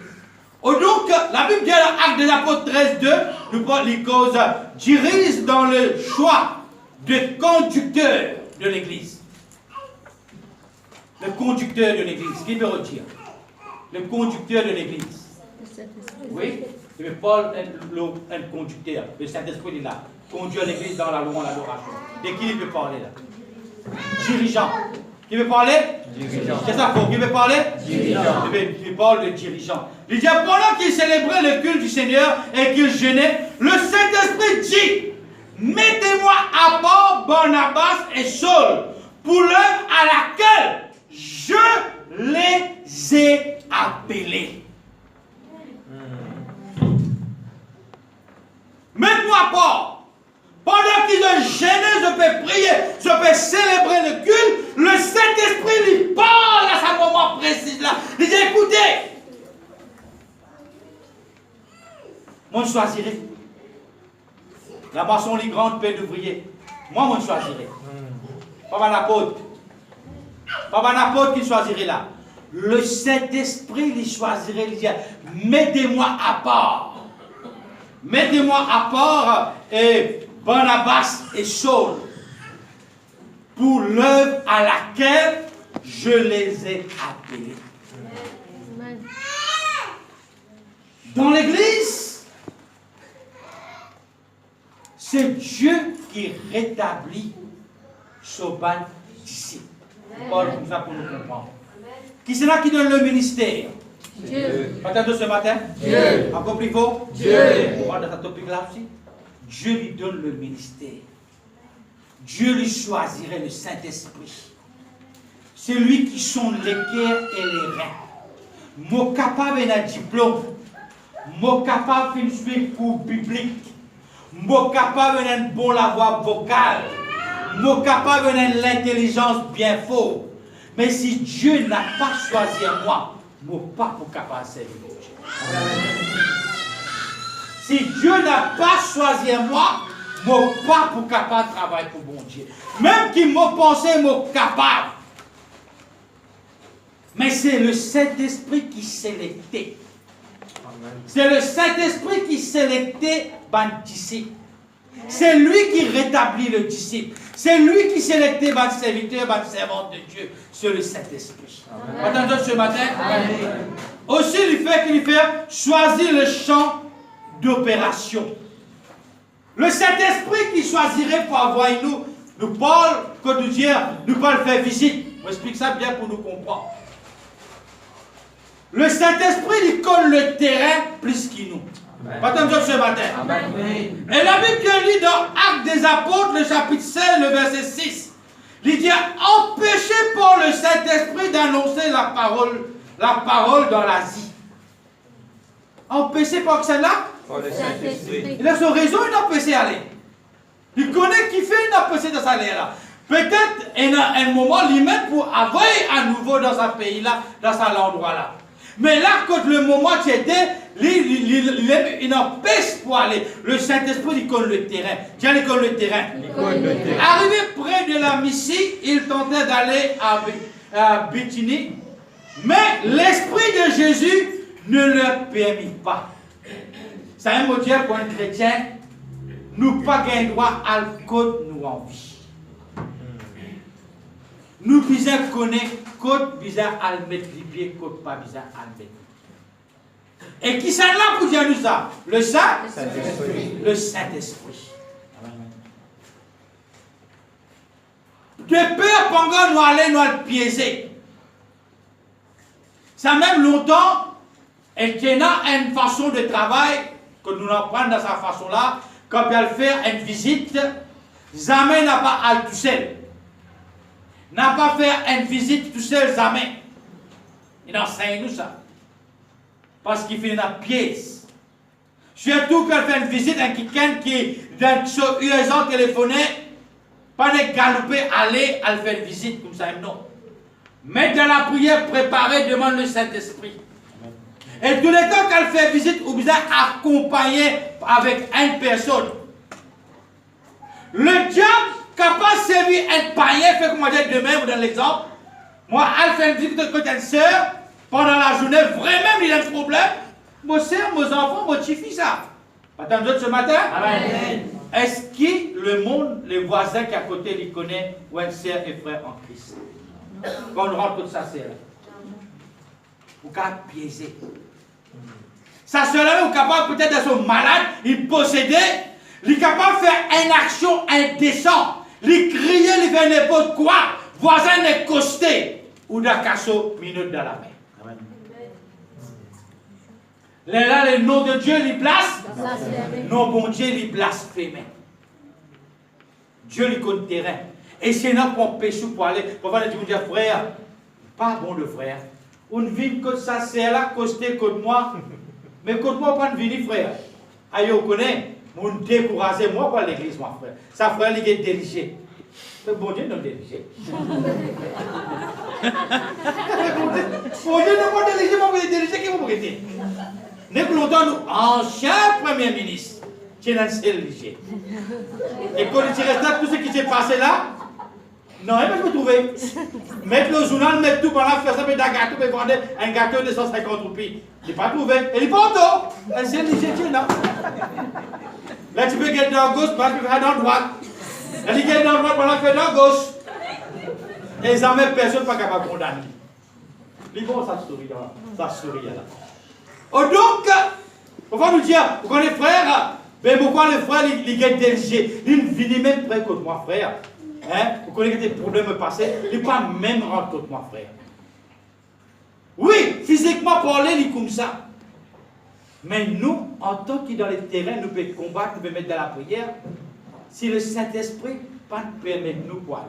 Donc, la Bible dit dans Actes des Apôtres 13:2, nous parlons les causes dirige dans le choix de conducteur de l'Église. Le conducteur de l'Église, qui veut redire? Le conducteur de l'Église. Oui, c'est Paul, un conducteur. Le Saint-Esprit est là. Conduire l'Église dans la louange, l'adoration. De qui il veut parler là? Dirigeant. Qui veut parler? Dirigeant. C'est ça, qui veut parler? Dirigeant. Il parle de dirigeant. Il dit, pendant qu'ils célébraient le culte du Seigneur et qu'ils jeûnaient, le Saint-Esprit dit, mettez-moi à part Barnabas et Saul pour l'œuvre à laquelle je les ai appelés. Mettez-moi à part. Pendant qu'ils ont gêné, je peux prier, je peux célébrer le culte, le Saint-Esprit lui parle à ce moment précis là. Il dit, écoutez, moi je choisirai. La maçon les grandes paix d'ouvriers. Moi je choisirai. Pas n'apôtre. Pas n'apôtre qui choisirait là. Le Saint-Esprit lui choisirait, il dit, mettez-moi à part. Mettez-moi à part et Barnabas et Saul pour l'œuvre à laquelle je les ai appelés. Amen. Dans l'Église, c'est Dieu qui rétablit son ban disciple. Paul, comme ça pour nous comprendre. Qui c'est là qui donne le ministère? Dieu. Attendez ce matin? Dieu. Encore plus fort? Dieu. On parle de ce topic-là aussi. Dieu lui donne le ministère. Dieu lui choisirait le Saint-Esprit. C'est lui qui sonde les cœurs et les reins. Mon capable d'un diplôme. Mon capable d'une suite cours biblique. Mon capable d'un bon la voix vocale. Mon capable d'une l'intelligence bien fort. Mais si Dieu n'a pas choisi moi, mon pas pour capable de servir Dieu. Si Dieu n'a pas choisi moi, mon pas pour capable de travailler pour bon Dieu. Même qui m'a pensé, mon capable. Mais c'est le Saint-Esprit qui sélectait. C'est le Saint-Esprit qui sélectait les disciples. C'est lui qui rétablit le disciple. C'est lui qui sélectait les serviteurs, les servantes de Dieu. C'est le Saint-Esprit. Attendez ce matin. Amen. Aussi, il fait choisir le champ d'opération. Le Saint-Esprit qui choisirait pour avoir nous parle, que nous dire, nous parle faire visite. Je m'explique ça bien pour nous comprendre. Le Saint-Esprit, il colle le terrain plus qu'il nous. Attendez ce matin. Amen. Et la Bible lit dans Actes des Apôtres, le chapitre 16, le verset 6. Il dit, empêché par le Saint-Esprit d'annoncer la la parole dans l'Asie. Empêché par celle-là, Saint-Esprit. il a son réseau, il a empêché aller. Il connaît qui fait, il a empêché dans sa là. Peut-être, il a un moment, lui-même, pour avoir à nouveau dans ce pays-là, dans cet endroit-là. Mais là, quand le moment tu étais, il empêche pour aller. Le Saint-Esprit, il connaît le terrain. Dieu, il connaît le terrain. Arrivé près de la Myssie, il tentait d'aller à Bithynie. Mais l'Esprit de Jésus ne le permit pas. Ça veut dire pour un chrétien, nous pas gain droit à le code nous en vie. Nous bisons connaître code bizarre à le mettre les pieds, code pas bizarre à le mettre. Et qui sont là pour dire nous ça? Le Saint-Esprit. Le Saint-Esprit. De peur pendant nous aller nous piéger. Ça même longtemps, elle tient une façon de travail que nous apprenons dans sa façon là, quand elle fait une visite, jamais n'a pas à tout seul. N'a pas fait une visite tout seul, jamais. Il enseigne nous ça. Parce qu'il fait une pièce. Surtout quand elle fait une visite à quelqu'un qui, dans son urgent téléphoné, pas de galoper, aller, elle fait une visite comme ça, non. Mais dans la prière préparée, demande le Saint-Esprit. Et tous les temps qu'elle fait visite, ou bien accompagné avec une personne. Le diable, capable de servir un païen, fait comme moi j'ai demain, ou dans l'exemple. Moi, elle fait une visite de côté de soeur, pendant la journée, vraiment, il y a un problème. Mon soeur, mes enfants, mon petit-fils, ça. Attendez ce matin. Amen. Est-ce que le monde, les voisins qui à côté, les connaissent, ou un sœur et frère en Christ? Quand on rentre toute sa sœur. Vous pouvez piéger. Sa sœur-là est capable peut-être d'être malade, il possédait, il est capable de faire une action indécente, il crier, il fait n'importe quoi, voisin est costé, ou d'acasso minute dans la main. Amen. Là, le nom de Dieu, il place, non, bon Dieu, il blasphème. Dieu, il compte terrain. Et c'est là qu'on péché pour aller, pour aller dire, frère, pas bon le frère, on vit que ça, c'est là, costé contre moi. Mais quand moi, pas de venir, frère, aïe, vous connaissez, mon découragé, moi, pas l'église, mon frère. Ça, frère, il est dirigé. Le bon Dieu non dirigé. Bon Dieu non pas dirigé, moi, vous êtes dirigé, qui vous prêtez? N'est que longtemps, nous, ancien Premier ministre, qui est dans le dirigé. Et quand il reste là, tout ce qui s'est passé là, non, il va se trouver. Mettre le journal, mettre tout pendant faire ça, mettre un gâteau, mais vendre un gâteau de 150 roupies. Il n'est pas trouvé. Et il n'est pas auto. Un seul léger, là. Là, tu peux gagner dans gauche, parce que tu peux faire dans droite. Là, tu gagnes dans droite, pendant que tu fais dans gauche. Et ça met personne pas capable de condamner. Il bon, ça sourit là. Ça sourit là. Oh, donc, on va nous dire, vous connaissez frère, mais pourquoi le frère, il gagne des légers? Il vient même près contre moi, frère. Hein? Vous connaissez des problèmes passés, il n'est pas même rentre contre moi, frère. Oui, physiquement parler, il est comme ça. Mais nous, en tant que dans les terrains, nous pouvons combattre, nous pouvons mettre dans la prière. Si le Saint-Esprit pas nous permet nous pour aller,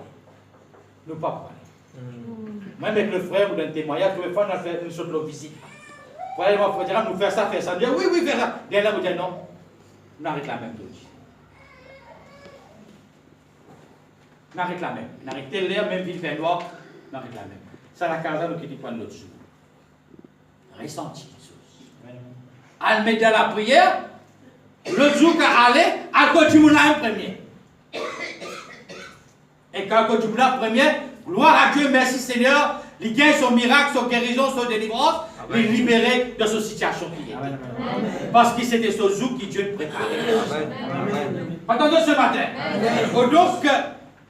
nous pas pour aller. Moi, avec le frère ou d'un témoignage, je vais faire une sorte de visite. Pour aller voir, nous faire ça, faire ça. Dire oui, oui, faire ça. Derrière, vous dire non, on arrête la même chose. On arrête la même. On arrête l'air, même ville fait noir, on arrête la même. Ça, la casa, nous qui dit pas l'autre jour. Ressenti. Elle met dans la prière, l'autre jour qu'elle allait, elle continue en premier. Et quand elle continue en premier, gloire à Dieu, merci Seigneur, il gagne son miracle, son guérison, son délivrance, il est libéré de cette situation qui est. Parce que c'était ce jour que Dieu préparait. Attendez ce matin. Donc,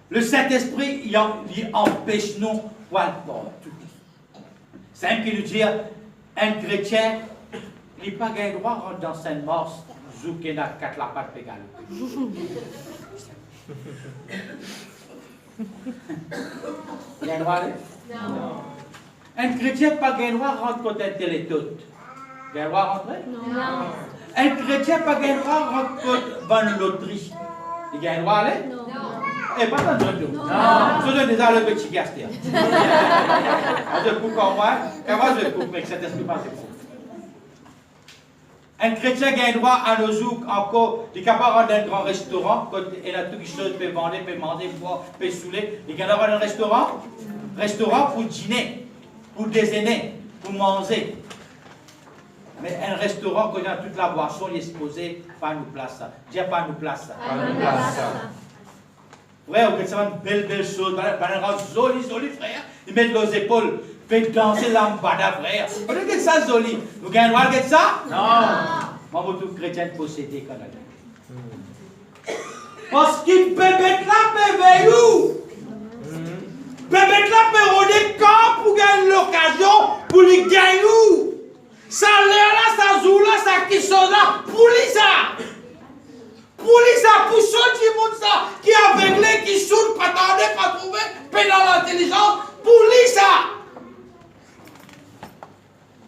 le Saint-Esprit, il empêche nous pour tout. C'est un qui nous dit, un chrétien, il n'a pas le droit de rentrer dans cette mort, zou qui n'a quatre la patte pégale. Il a le droit de? Non. Un chrétien n'a pas le droit de rentrer contre un télétote. Il a le droit de rentrer? Non. Un chrétien n'a pas le droit de rentrer contre une loterie. Il a le droit d'aller? Non. Eh, pas dans le dos. Non. Je déjà le petit gasté. Je coupe comme moi. Comment je coupe, mais cet esprit pas c'est bon. Un chrétien a le droit à nos jours encore, il est capable d'un grand restaurant, quand il a tout qui chose, peut vendre, peut manger, boire, peut saouler. Il est capable d'un restaurant pour dîner, pour déjeuner, pour manger. Mais un restaurant, quand il y a toute la boisson, il est exposé, pas nous place ça. Dis pas nous place ça. Pas nous place ça. Frère, vous avez une belle chose, joli, frère. Ils mettent leurs épaules, fait danser l'ambada, frère. Vous avez ça joli. Vous gagnez le droit de ça? Non. Moi, vous tous chrétiens possédés quand même. Parce qu'il peut mettre là, peut où? Peut mettre là, peut rôder quand pour gagner l'occasion, pour lui gagner où? Ça l'air là, ça joue là, ça qui sont là, pour lui ça. Pour lui ça, pour ceux qui montent ça, qui est aveuglé, qui soude, pas tarder, pas trouver, pas dans l'intelligence, pour lui ça.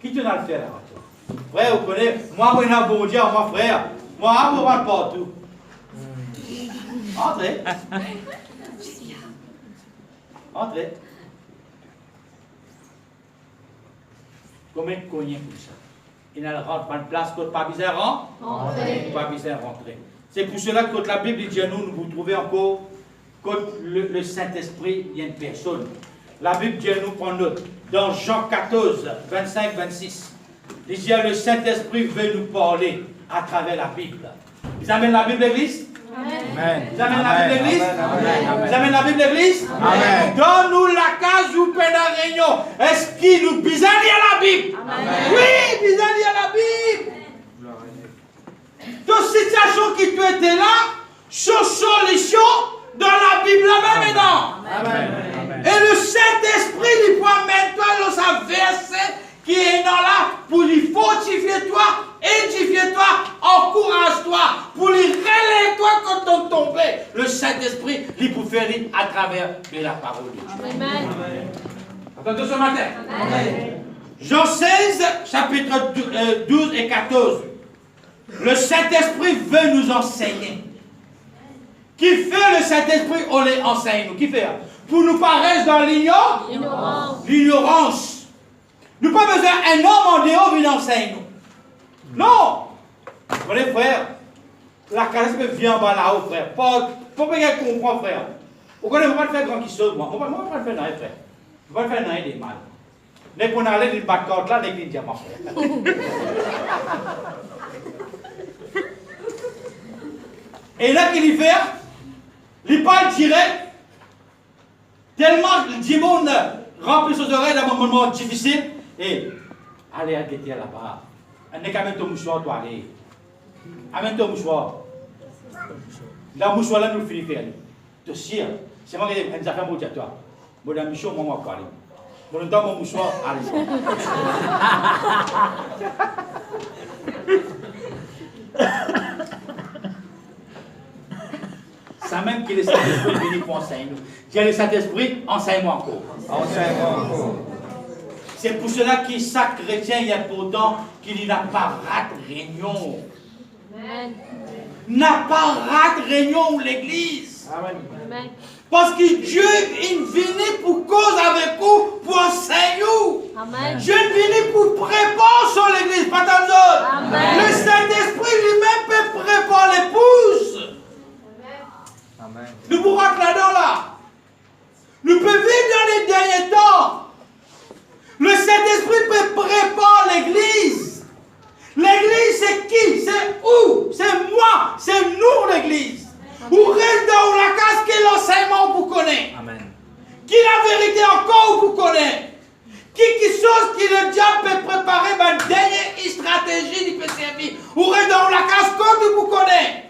Qui tu as le fait là? Frère, vous connaissez, moi, je suis un bon Dieu, moi, frère. Moi, je vais partout. Entrez. Entrez. Combien de cognés pour ça? Il n'a rentre pas de place, quand pas bizarre rentrer. Pas bizarre rentrer. C'est pour cela que quand la Bible dit à nous, vous trouvez encore, quand le Saint-Esprit, il y a une personne. La Bible dit à nous, prendre note, dans Jean 14, 25, 26. Il dit, le Saint-Esprit veut nous parler à travers la Bible. Ils amènent la Bible l'église? Amen. Ils amènent la Bible l'église? Ils amènent la Bible l'église? Amen. Donne-nous la case où peut la réunion. Est-ce qu'il nous besoin à la Bible? Amen. Oui, besoin à la Bible. Toute situation qui peut être là, solution dans la Bible là-bas maintenant. Amen. Et le Saint-Esprit, il peut mettre toi dans sa verset qui est dans là pour lui fortifier toi, édifier toi, encourage toi, pour lui relayer toi quand on tombe. Le Saint-Esprit, il peut faire à travers de la parole de Dieu. Amen. Attendez ce matin. Amen. Jean 16, chapitre 12 et 14. Le Saint-Esprit veut nous enseigner. Qui fait le Saint-Esprit, on les enseigne. Qui fait? Pour nous paraître dans l'ignorance. Nous n'avons pas besoin d'un homme en dehors qui enseigne nous. Non. Vous voyez, frère, la caresse vient en bas là-haut, frère. Pas quelqu'un qui comprend, frère. Vous ne pouvez pas faire grand qui chose, moi. On ne va pas faire rien, frère. On va pas faire rien des mal. Dès qu'on allait dans le backcourt là, dès qu'il dit à ma frère. Et là qu'il y fait, il parle direct. Tellement le démon remplit ses oreilles dans un moment difficile. Et allez à guetter là-bas. On n'est qu'à mettre ton mouchoir, toi, allez. Amène ton mouchoir. La mouchoir là, nous finissons. Tu sais, c'est moi qui ai des affaires pour dire toi. Mon ami, je vais parler. Mon temps, mon mouchoir, allez. Ça même que le Saint-Esprit est venu pour enseigner nous. Dis le Saint-Esprit, enseigne-moi encore. Enseigne-moi encore. C'est pour cela que chaque chrétien est important qu'il n'a pas raté réunion. N'a pas raté réunion l'église. Amen. Parce que Dieu est venu pour cause avec vous, pour enseigner vous. Amen. Dieu est venu pour préparer sur l'église, pas tant d'autres. Le Saint-Esprit lui-même peut préparer l'épouse. Amen. Nous pouvons être là-dedans là. Nous pouvons vivre dans les derniers temps. Le Saint-Esprit peut préparer l'église. L'église, c'est qui? C'est où? C'est moi. C'est nous, l'église. Où reste dans la case qui est l'enseignement pour connaître. Amen. Qui la vérité encore pour connaître. Qui chose qui le diable peut préparer une dernière stratégie qui peut servir. Où reste dans la case pour connaître.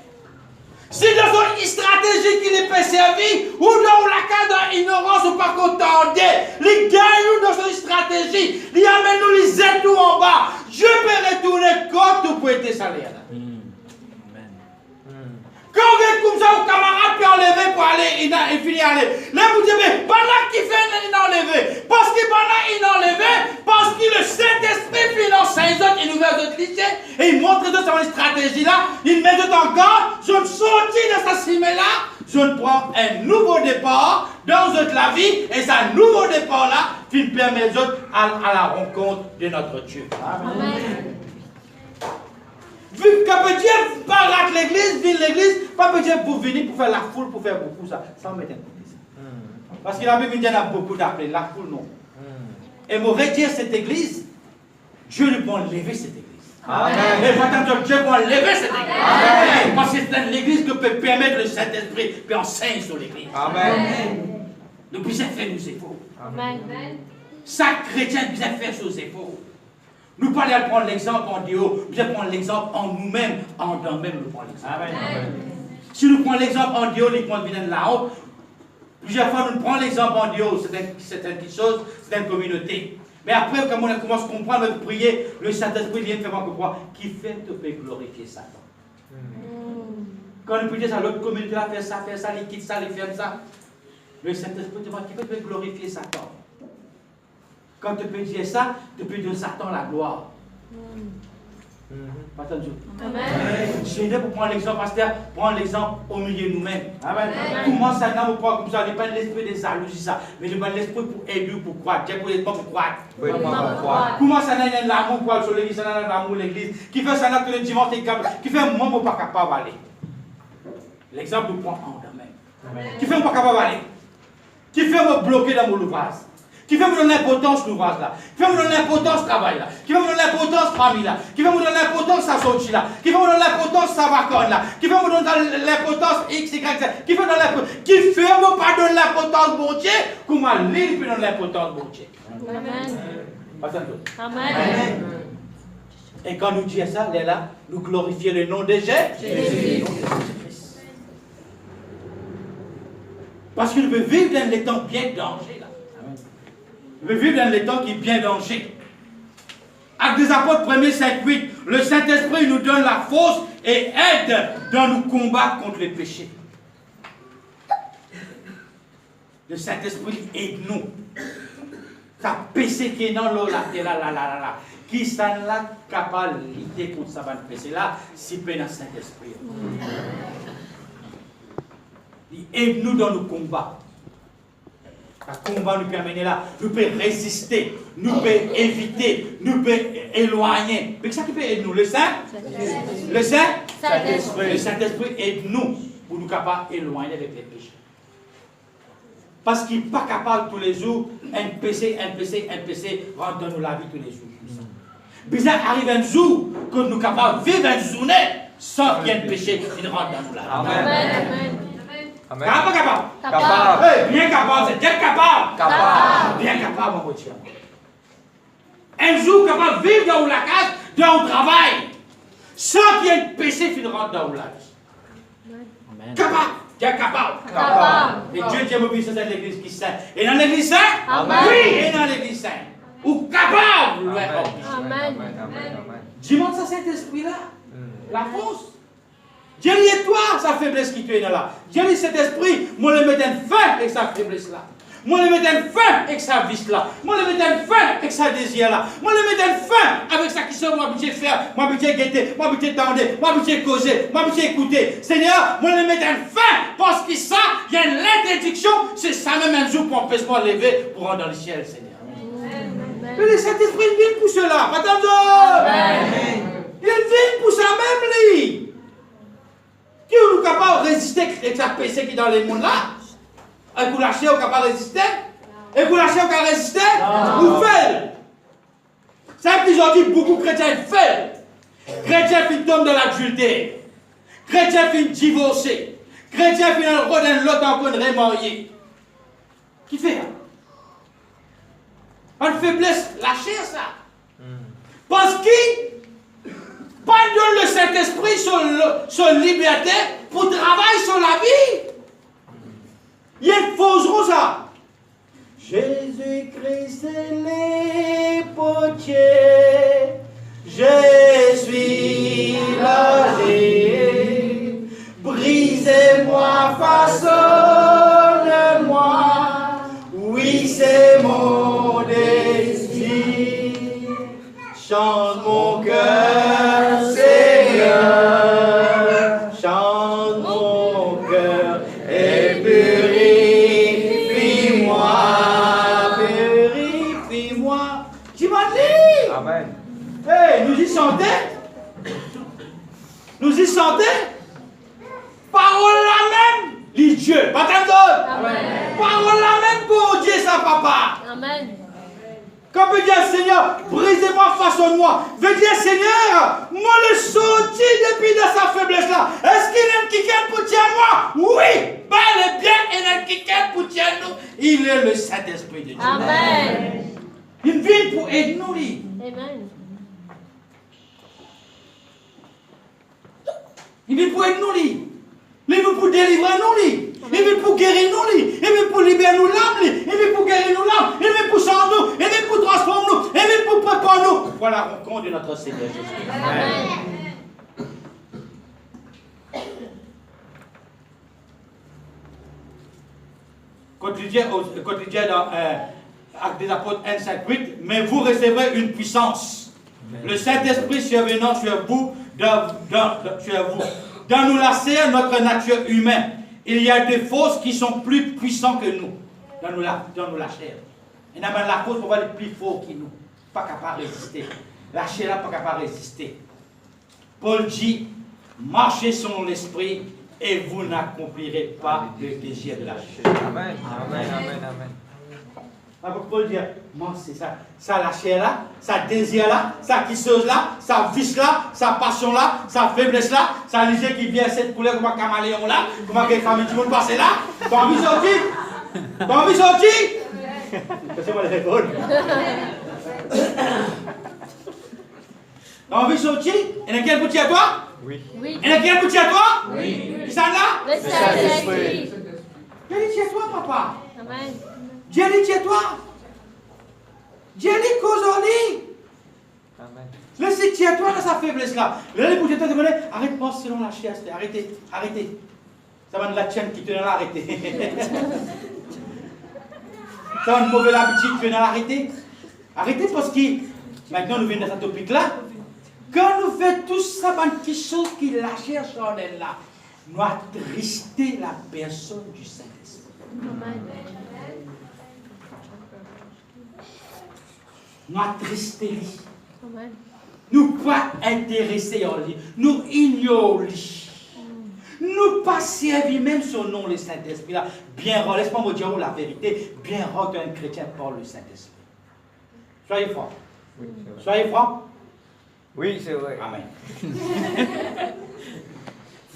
Si dans une stratégie qui les peut servir, ou dans la cas d'ignorance ou pas qu'entendez, les gagnent dans une stratégie, les amènent nous les aides tout en bas. Je peux retourner quand vous pouvez être salaire. Quand vous êtes comme ça, vos camarades peuvent enlever pour aller, il finit à aller. Là, vous dites, mais pendant qu'il fait, il a enlevé. Parce que pendant qu'il a enlevé, parce que le Saint-Esprit finance 5 autres, il nous met d'autres lycées, et il montre d'autres sur une stratégie là, il met d'autres en garde, je me sortis de cette cime là, je prends un nouveau départ dans la vie, et ce nouveau départ-là, qui permet aux autres à la rencontre de notre Dieu. Amen. Vu que Dieu pas rate l'église, vient l'église, pas Dieu pour venir, pour faire la foule, pour faire beaucoup ça. Ça me met un coup. Parce qu'il a même dit, il y a beaucoup d'appelés, la foule non. Et me retirer cette église, Dieu lui va lever cette église. Amen. Et maintenant, Dieu va lever cette église. Amen. Parce que c'est l'église que peut permettre le Saint-Esprit, puis enseigne sur l'église. Amen. Le bien fait nous épaules. Amen. Chaque chrétien bien fait sur ses épaules. Nous pas aller prendre l'exemple en Dieu, bien prendre l'exemple en nous-mêmes, en nous-mêmes nous prendre l'exemple. Amen. Si nous prenons l'exemple en Dieu, nous prenons bien la honte. Plusieurs fois, nous prenons l'exemple en Dieu, c'est une petite chose, c'est une communauté. Mais après, comme on commence à comprendre, à prier, le Saint-Esprit vient faire comprendre qui fait te fait glorifier Satan. Quand nous prions ça, l'autre communauté là fait ça, il quitte ça, il ferme ça. Le Saint-Esprit te dit qui fait te glorifier Satan. Quand tu peux dire ça, tu peux dire Satan la gloire. Pas entendu. Amen. Je viens pour prendre l'exemple, pasteur, prendre l'exemple au milieu de nous-mêmes. Amen. Comment ça n'a pas comme ça, il n'est pas l'esprit des jalousies, ça, mais il n'est pas l'esprit pour aider, pour croître. Dieu pour aider, pour croître. Comment ça n'a pas l'amour pour aller sur l'église, ça n'a pas l'amour l'église, qui fait ça tous les dimanches, qui fait un moment pas capable d'aller. L'exemple nous prend en main. Qui fait pas capable d'aller. Qui fait me bloquer dans mon ouvrage. Qui fait me donner l'importance de l'ouvrage là, qui fait me donner l'importance du travail là, qui fait me donner l'importance de la famille là, qui fait me donner l'importance de sa sortie là, qui fait me donner l'importance de sa vacances là, qui fait me donner l'importance X, Y, Z, qui fait me donner l'importance, qui fait me pas donner l'importance bon Dieu, comment lui peut donner l'importance bon Dieu. Amen. Amen. Et quand nous disons ça, là, nous glorifions le nom de Jésus. Parce qu'il veut vivre dans les temps bien danger là. Je veux vivre dans les temps qui est bien danger. Actes des Apôtres 1er 5-8, le Saint-Esprit nous donne la force et aide dans nos combats contre les péchés. Le Saint-Esprit aide nous. Ça péché qui est dans l'eau là, qui s'en là capable de lutter contre ça péché là, si peu dans le Saint-Esprit. Il aide nous dans nos combats. Le combat nous permet là, nous pouvons résister, nous pouvons éviter, nous pouvons éloigner. Mais ça qui peut aider nous, le Saint-Esprit. Le Saint-Esprit aide nous pour nous capables d'éloigner avec les péchés. Parce qu'il n'est pas capable tous les jours, un péché, rentre dans la vie tous les jours. Bizarre arrive un jour que nous sommes capables de vivre une journée sans qu'il y ait un péché qui rentre dans nous la vie. Amen. Amen. Capable. Hey, bien capable, c'est bien capable. Capable. Bien capable, mon Dieu. Un jour capable de vivre dans la case, dans le travail, sans qu'il y ait un péché qui rentre dans la vie. Capable. Bien capable. Capable. Et Dieu m'obéit, c'est dans l'église qui saint. Et dans l'église saint? Amen. Oui, et dans l'église saint. Ou capable. Amen. Dis-moi ça, cet esprit-là. La force. Dieu dit toi, sa faiblesse qui te est là. Dieu dit cet esprit, moi le mettre un fin avec sa faiblesse là. Moi le mettre un fin avec sa vice là. Moi le mettre un fin avec sa désir là. Moi le mettre un fin avec ça qui sont moi habitué faire, moi habitué guetter, moi habitué tendre, moi habitué causer, moi habitué écouter. Seigneur, moi le mettre un fin parce que ça, il y a une interdiction, c'est ça même un jour pour empêcher moi de lever pour rentrer dans le ciel, Seigneur. Mais cet esprit vient pour cela. Attends-toi. Il vient pour ça même lui. Qui est capable de résister avec sa péché qui est dans le monde là? Et vous lâchez, vous capable de résister? Et vous lâchez, vous capable de résister? Vous faites. C'est qu'ils dit beaucoup de chrétiens font. Chrétiens qui tombent dans l'adultère. Chrétiens qui divorcés. Chrétiens qui ont l'autre encore remarié. Qui fait? Par faiblesse, lâchez ça. Parce que pas de le Saint-Esprit sur liberté pour travailler sur la vie. Il y a une fausse rose ça. Jésus-Christ est l'épotier. Je suis l'âgé. Brisez-moi, façonne-moi. Oui, c'est mon destin. Chante mon cœur, Seigneur. Chante mon cœur. Amen. Hey, nous y sentez? Nous y sentez? Parole la même, les dieux. Pas tant d'autres. Amen. Parole la même pour Dieu, ça, papa. Amen. Quand veut dire Seigneur, brisez-moi, façonne-moi. Veut dire Seigneur, moi le sorti depuis de sa faiblesse là. Est-ce qu'il y a un quelqu'un pour tirer moi? Oui, bel et bien, il y a un quelqu'un pour tirer nous. Il est le Saint-Esprit de Dieu. Amen. Il vient pour aider nous. Lui. Amen. Il vient pour aider nous. Lui. Il vient pour délivrer nous. Lui. Il vient pour guérir nous. Lui. Il vient pour libérer nous l'âme. Il vient pour guérir nous l'âme. Il vient pour changer nous. Il vient pour transformer nous. Il vient pour préparer nous. Voilà la rencontre de notre Seigneur Jésus. Amen. Quand il dit dans Actes des Apôtres 1, 5, 8, mais vous recevrez une puissance. Le Saint-Esprit survenant sur vous, dans nous lasser notre nature humaine. Il y a des forces qui sont plus puissantes que nous, dans nous la chair. Il y a même la force pour voir les plus forts que nous, pas capable de résister. La chair là, pas capable de résister. Paul dit, marchez selon l'esprit et vous n'accomplirez pas le désir de la chair. Amen. Amen. Amen. Amen. Paul dit, moi c'est ça. Ça la chair là, ça désir là, ça quisseuse là, ça vice là, ça passion là, ça faiblesse là, ça léger qui vient cette couleur comme un caméléon là, comme un famille tout le monde passe là. T'as envie de sortir? T'as envie de sortir? Laissez-moi les répondre. T'as envie de sortir? Et dans quel boutique à toi? Oui. Oui. Et dans quel boutique à toi? Oui. Qui ça là? Le Saint-Esprit. Dieu dit chez toi, papa. Amen. Dieu dit chez toi. Dieu dit qu'aujourd'hui. Amen. Laissez chez toi dans sa faiblesse là. Là, pour te demander, arrête pas selon la chair. Arrêtez, arrêtez. Ça va de la chaîne qui te là, arrêtez. Ça va une mauvaise habitude qui te là, arrêtez. Arrêtez parce que maintenant nous venons dans ce topic là. Quand nous faisons tout ça, quelque chose qui la chair charnelle là, nous attrister la personne du Saint-Esprit. Amen. Nous attrister lui. Amen. Nous pas intéressés en lui. Nous ignorons lui. Nous pas servir même son nom, le Saint-Esprit là. Bien rend, laisse-moi me dire la vérité, bien rend qu'un chrétien par le Saint-Esprit. Soyez francs. Oui, c'est vrai. Soyez francs. Oui, c'est vrai. Amen.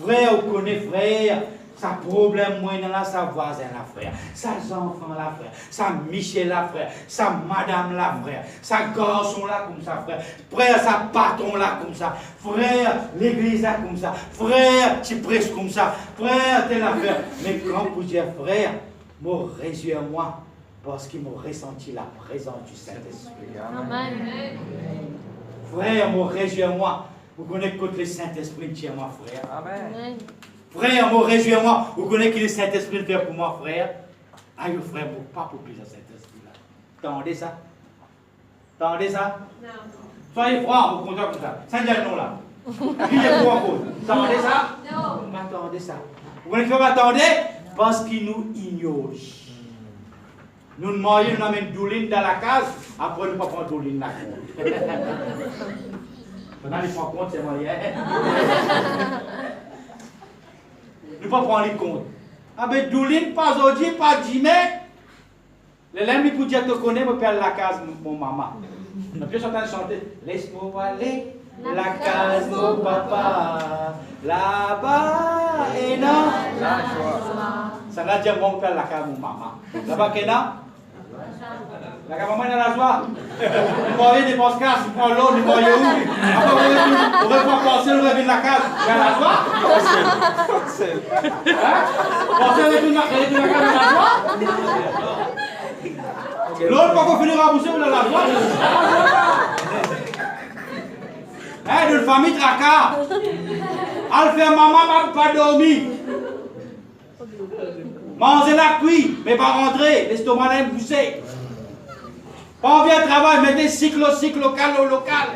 Frère, vous connaissez frère, sa problème moins dans la, sa voisin la frère, sa enfant la frère, sa Michel la frère, sa madame la frère, sa garçon là comme ça frère, frère, sa patron là comme ça, frère, l'église là comme ça, frère, tu prêches comme ça, frère, telle affaire. Mais quand vous dites frère, moi réjouis-moi parce qu'il m'a ressenti la présence du Saint-Esprit. Amen. Frère, moi réjouis-moi. Vous connaissez que le Saint-Esprit tient moi, frère. Amen. Amen. Frère, moi réjouis-moi. Vous connaissez que le Saint-Esprit fait pour moi, frère. Aïe, frère, moi pas pour plaisir Saint-Esprit là. T'entendez ça? T'entendez ça? Non. Soyez francs, vous comptez comme ça. Sans dire non là. Qui est pour en cause? T'entendez ça? Non. Vous m'attendez ça. Vous connaissez que vous m'attendez? Parce qu'il nous ignore. Nous demandons, nous amènons Douline dans la case, après nous ne pouvons pas prendre Douline là. Maintenant, il prend compte, c'est moyen. Nous ne pouvons pas prendre les comptes. Ah ben, Douline, pas aujourd'hui, pas demain. Les lames, pour dire que tu connais, je peux aller la case, mon maman. Nous sommes en train de chanter. Laisse-moi aller, la case, mon papa. Là-bas, et non. La joie. Ça va dire mon père, la case, mon maman. Là-bas, et non. La maman est dans la joie. Vous voyez des postes-cases, vous prenez l'eau, vous voyez où. Après, vous aurez pas pensé, vous revient de la case. Dans la joie. Hein? Pensez avec une case dans la joie. L'autre, quand vous finissez à rembourser, vous dans la joie. Hein, d'une famille tracas. Elle fait maman, pas dormir. Manger la cuit, mais pas rentrer. L'estomac est poussé. Pas envie de travail, mettez cycle local au local.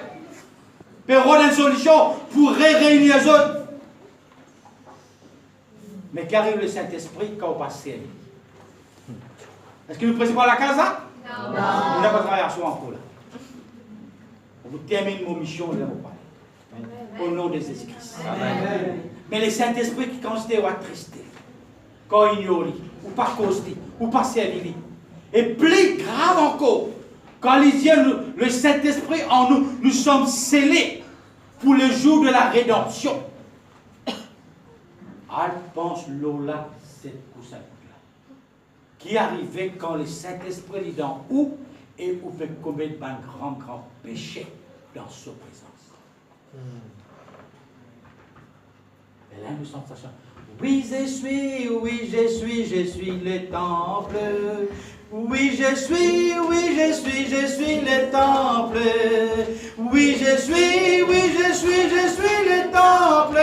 Pour une solution pour réunir les autres. Mais qu'arrive le Saint-Esprit quand on passe ciel? Est-ce que nous ne pressez pas la case là? Non. On n'a pas travaillé à soi encore là. Vous terminez mon mission, là, vous parlez. Au nom de Jésus-Christ. Mais le Saint-Esprit qui constate ou attristé, quand ignore, ou pas causer, ou pas servir. Et plus grave encore, quand le Saint-Esprit en nous, nous sommes scellés pour le jour de la rédemption. Elle pense Lola, cette coussin là. Qui arrivait quand le Saint-Esprit est dans où et où peut commettre un grand péché dans sa présence. Et là, nous sommes sachant. Oui, je suis le temple. Oui, je suis le temple. Oui, je suis le temple.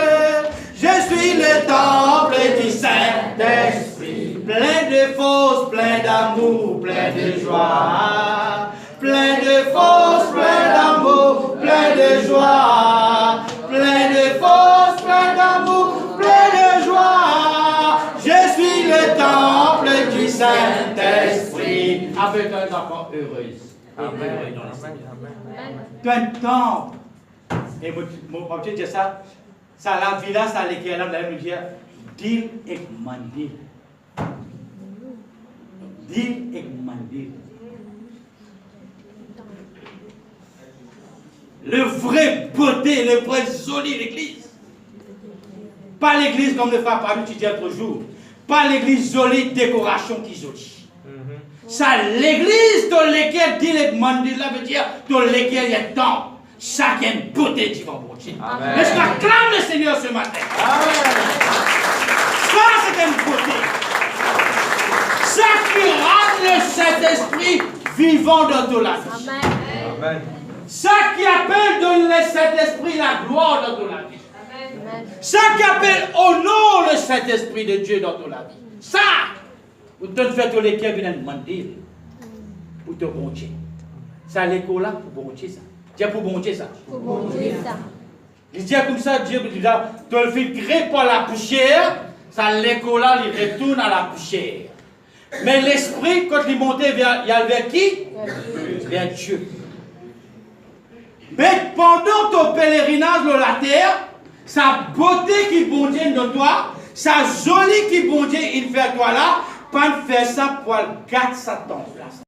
Je suis le temple du Saint-Esprit. Plein de force, plein d'amour, plein de joie. Plein de force, plein d'amour, plein de joie. Plein de force, plein d'amour, plein de joie. Je suis le temple du Saint-Esprit. Avec un enfant heureuse. Amen. Tu es un temple. Et mon Dieu dit ça. Ça la villa, ça l'équivalent de la même dire. Dil et mandil. Dil et mandil. Le vrai beauté, le vrai joli l'église. Pas l'église comme le frère Palu tu dis l'autre jour. Pas l'église jolie, décoration qui jolie. Ça l'église dans laquelle dit le mandil, veut dire dans laquelle il y a temps. Chaque beauté du bon Dieu. Mais je m'acclame le Seigneur ce matin. Amen. Ça c'est une beauté. Ça qui rend le Saint-Esprit vivant dans ton la vie. Amen. Ça qui appelle dans le Saint-Esprit la gloire dans ton la vie. Amen. Ça qui appelle au nom le Saint-Esprit de Dieu dans ton la vie. Ça, pour te faire tous les cœurs viennent demander pour te bon Dieu. Ça l'école là pour bon Dieu ça. Dieu pour bon Dieu ça. Pour bon Dieu ça. Il dit comme ça, Dieu dit là, tu le fais gré par la poussière, ça l'école là, il retourne à la poussière. Mais l'esprit, quand il montait vers, il y a vers qui? Vers Dieu. Mais pendant ton pèlerinage sur la terre, sa beauté qui bon Dieu dans toi, sa jolie qui bon Dieu il fait toi là, pas faire ça pour garder sa temps place.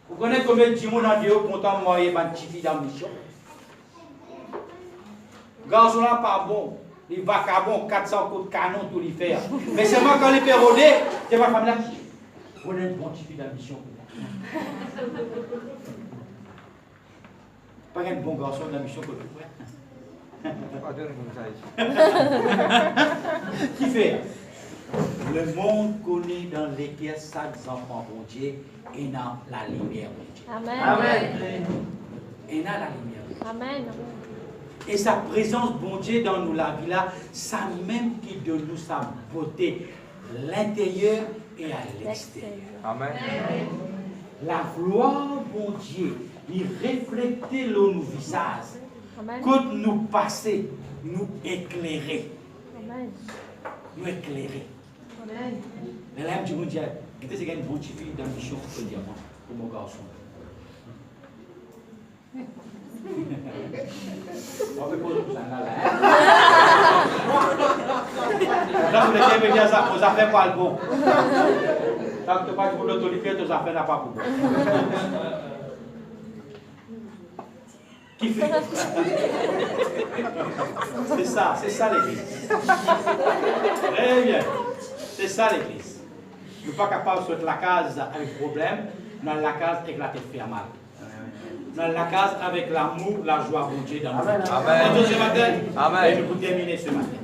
Vous connaissez combien de gens dans Dieu content de marier ma petite fille dans la mission? Garçon là pas bon, il va qu'à bon 400 coups de canon tout lui faire. Mais c'est moi quand il fait rôder, c'est ma femme là. Vous êtes une bonne petite fille dans la mission. Pas un bon garçon dans la mission que vous faites. Qui fait? Le monde connaît dans lesquels chaque enfant bon Dieu et dans la lumière bon Dieu. Amen. Et dans la lumière. Amen. Et sa présence bon Dieu dans nous la vie là, ça même qui donne nous sa beauté, l'intérieur et à l'extérieur. Amen. La gloire bon Dieu, il reflétait nos visages. Amen. Quand nous passer, nous éclairer. Amen. Nous éclairer. Amen. Mais là, je me dis, qu'est-ce que c'est une bonne fille dans le mission pour dire pour mon garçon? On peut poser ça là. Là, vous les dire ça, vos affaires pas le bon. Tant que tu pas de l'autorité, tes affaires n'ont pas pour bon. Qui fait? C'est ça l'église. Très bien. C'est ça l'église. Nous ne sommes pas capables de sortir la case avec problème, dans la case avec la tête fermée. Dans la case avec l'amour, la joie bon Dieu dans nous. Amen. Ce matin, Amen. et nous pour terminer ce matin.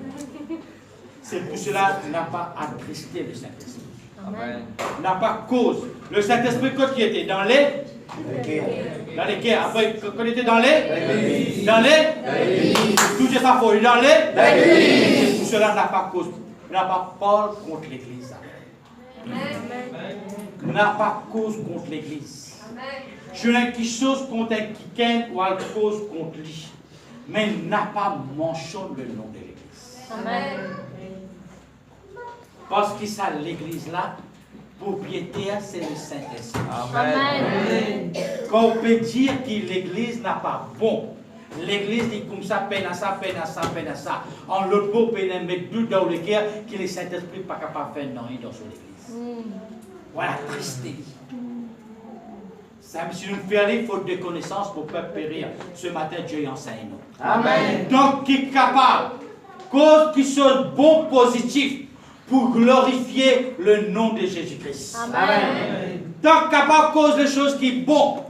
C'est pour cela qu'il n'a pas attristé le Saint-Esprit. Amen. N'a pas cause. Le Saint-Esprit, quand il était dans les guerres. Après, quand il était dans les tout est sa folie. Dans les c'est pour cela qu'il n'a pas cause. Il n'a pas parole contre l'Église. Il n'a pas cause contre l'Église. Je n'ai qu'une chose contre quelqu'un ou une cause contre lui. Mais il n'a pas mentionné le nom de l'Église. Amen. Parce que ça, l'Église là, propriétaire, c'est le Saint-Esprit. Amen. Quand on peut dire que l'Église n'a pas bon, l'Église dit comme ça, peine à ça, peine à ça, peine à ça. En l'autre mot, peine à mettre tout dans le cœur, que le Saint-Esprit n'est pas capable de faire dans l'Église. Voilà, tristesse. Ça, si nous faisons faute de connaissance pour ne pas périr, ce matin, Dieu enseigne nous. Amen. Donc, qui est capable, cause qui sont bons, positifs, pour glorifier le nom de Jésus-Christ. Amen. Donc, capable, cause les choses qui sont bonnes.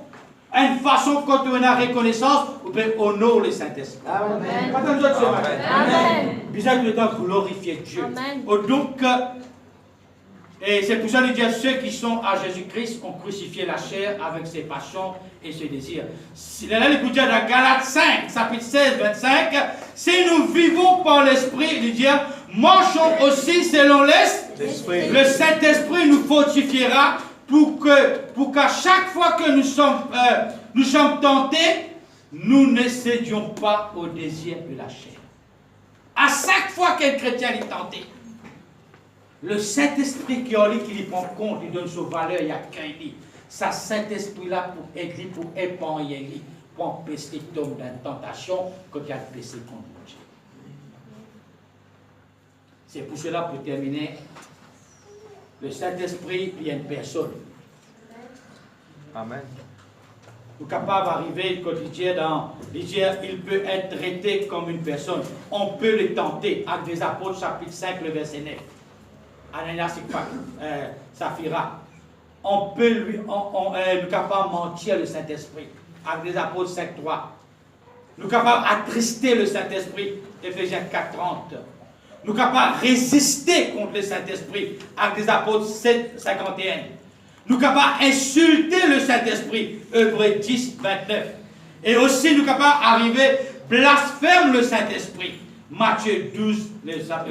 Une façon, quand on a reconnaissance, on peut honorer le Saint-Esprit. Amen. Pas comme ça, ce matin. Amen. Besoin de temps glorifier Dieu. Amen. Donc, et c'est pour ça que dire ceux qui sont à Jésus-Christ ont crucifié la chair avec ses passions et ses désirs. Là, l'écoutez dans Galates 5, chapitre 16, 25, si nous vivons par l'Esprit, il dit, marchons aussi selon l'Esprit. Le Saint-Esprit nous fortifiera pour qu'à chaque fois que nous sommes tentés, nous ne cédions pas au désir de la chair. À chaque fois qu'un chrétien est tenté, le Saint-Esprit qui lui prend compte, il donne sa valeur, il y a qu'un lit. Ça, Saint-Esprit-là pour aider, pour épargner, pour empêcher l'homme d'une tentation quand il y a le péché contre Dieu. C'est pour cela, pour terminer, le Saint-Esprit, il y a une personne. Amen. Nous sommes capables d'arriver, quand il peut être traité comme une personne. On peut le tenter. Actes des Apôtres, chapitre 5, le verset 9. Ananias et Saphira. On peut nous sommes capables de mentir le Saint-Esprit. Actes des Apôtres 5, 3. Nous sommes capables d'attrister le Saint-Esprit. Éphésiens 4, 30. Nous sommes capables de résister contre le Saint-Esprit. Actes des Apôtres 7, 51. Nous sommes capables d'insulter le Saint-Esprit. Hébreux 10, 29. Et aussi nous sommes capables d'arriver blasphème le Saint-Esprit. Matthieu 12,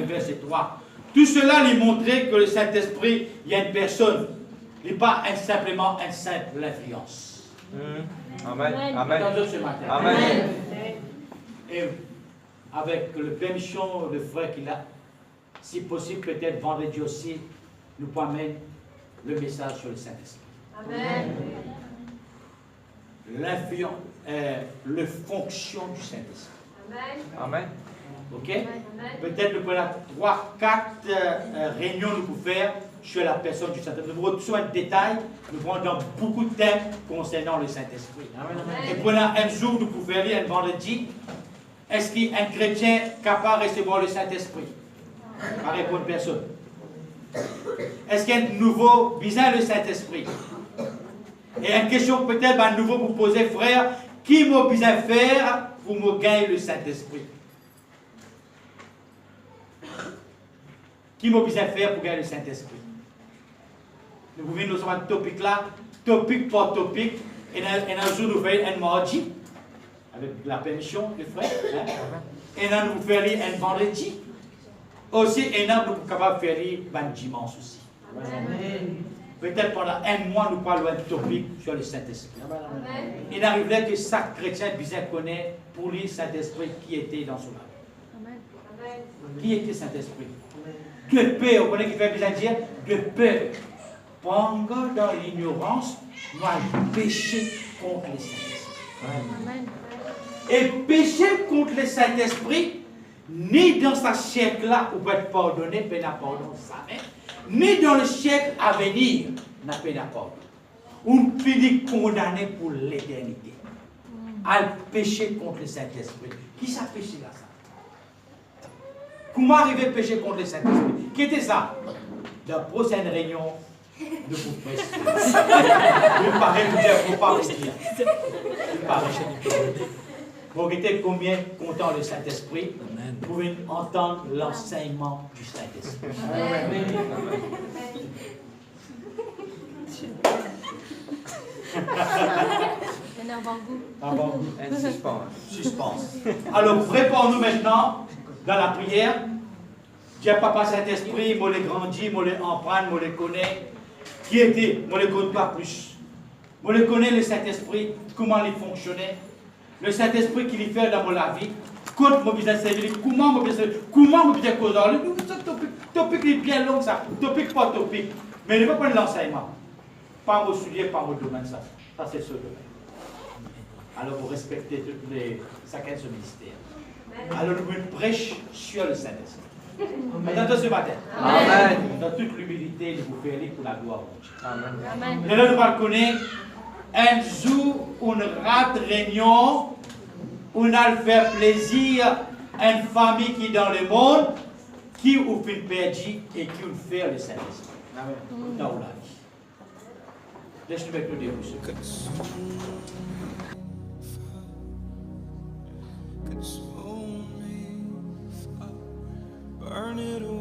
verset 3. Tout cela lui montrait que le Saint-Esprit, il y a une personne. Il n'est pas simplement une simple influence. Amen. Amen. Amen. Ce matin. Amen. Et avec la permission de frère qu'il a, si possible, peut-être vendredi aussi, nous pouvons amener le message sur le Saint-Esprit. Amen. L'influence, la fonction du Saint-Esprit. Amen. Ok? Peut-être nous prenons 3-4 réunions nous pouvons faire sur la personne du Saint-Esprit. Nous prenons un détail, nous prenons dans beaucoup de thèmes concernant le Saint-Esprit. Et prenons un jour, nous pouvons faire un vendredi. Est-ce qu'un chrétien est capable de recevoir le Saint-Esprit? Par répondre personne. Est-ce qu'il y a un nouveau besoin le Saint-Esprit? Et une question peut-être à nouveau pour poser, frère, qui m'a besoin faire pour me gagner le Saint-Esprit? Qui m'a besoin faire pour gagner le Saint-Esprit? Nous pouvons nous avoir un topic là, topic par topic, et un jour nous faisons un mardi, avec la permission du frère, et là nous faisons un vendredi, aussi, et là nous sommes capables de faire un dimanche aussi. Peut-être pendant un mois, nous parlons d'un topic sur le Saint-Esprit. Il arriverait que chaque chrétien bien connaît pour lui Saint-Esprit qui était dans son âme. Qui était Saint-Esprit? De peur, vous connaissez qui fait bien dire? De peur. Pendant dans l'ignorance, nous avons péché contre le Saint-Esprit. Et pécher contre le Saint-Esprit, ni dans sa siècle-là, où peut être pardonné, peut n'a pardon jamais, ni dans le siècle à venir, n'a pas pardon. On finit condamné pour l'éternité. À pécher contre le Saint-Esprit. Qui ça péché là, ça? Comment arriver à pécher contre le Saint-Esprit? Qui était ça? La prochaine réunion de vous prêcher. Il paraît que vous ne pas vous dire. Il paraît que vous regardez combien content le Saint-Esprit. Vous pouvez entendre l'enseignement du Saint-Esprit. Un avant-goût. Avant-goût. Un suspense. Suspense. Alors, préparons-nous maintenant dans la prière. Dieu Papa Saint-Esprit, moi les grandis, moi les emprunte, moi les connais. Qui était? Moi les connais pas plus. Moi les connais le Saint-Esprit, comment il fonctionnait. Le Saint-Esprit qui lui fait dans mon la vie. Quand moi besoin servir, comment moi besoin causer. Le topic est bien long ça. Topic par topic. Mais il ne faut pas prendre l'enseignement. Pas vos sujets, pas vos domaines, ça. Ça, c'est ce domaine. Alors, vous respectez chacun son ministère. Alors, nous prêche sur le Saint-Esprit. Attends ce matin. Amen. Dans toute l'humilité, nous vous faire pour la gloire de Dieu. Amen. Amen. Et là, nous allons connaître un jour, une rate réunion, on a faire plaisir à une famille qui est dans le monde, qui vous fait perdu et qui vous fait le Saint-Esprit. Dans la vie. Laisse-nous mettre nos débuts. Consume me, burn it away.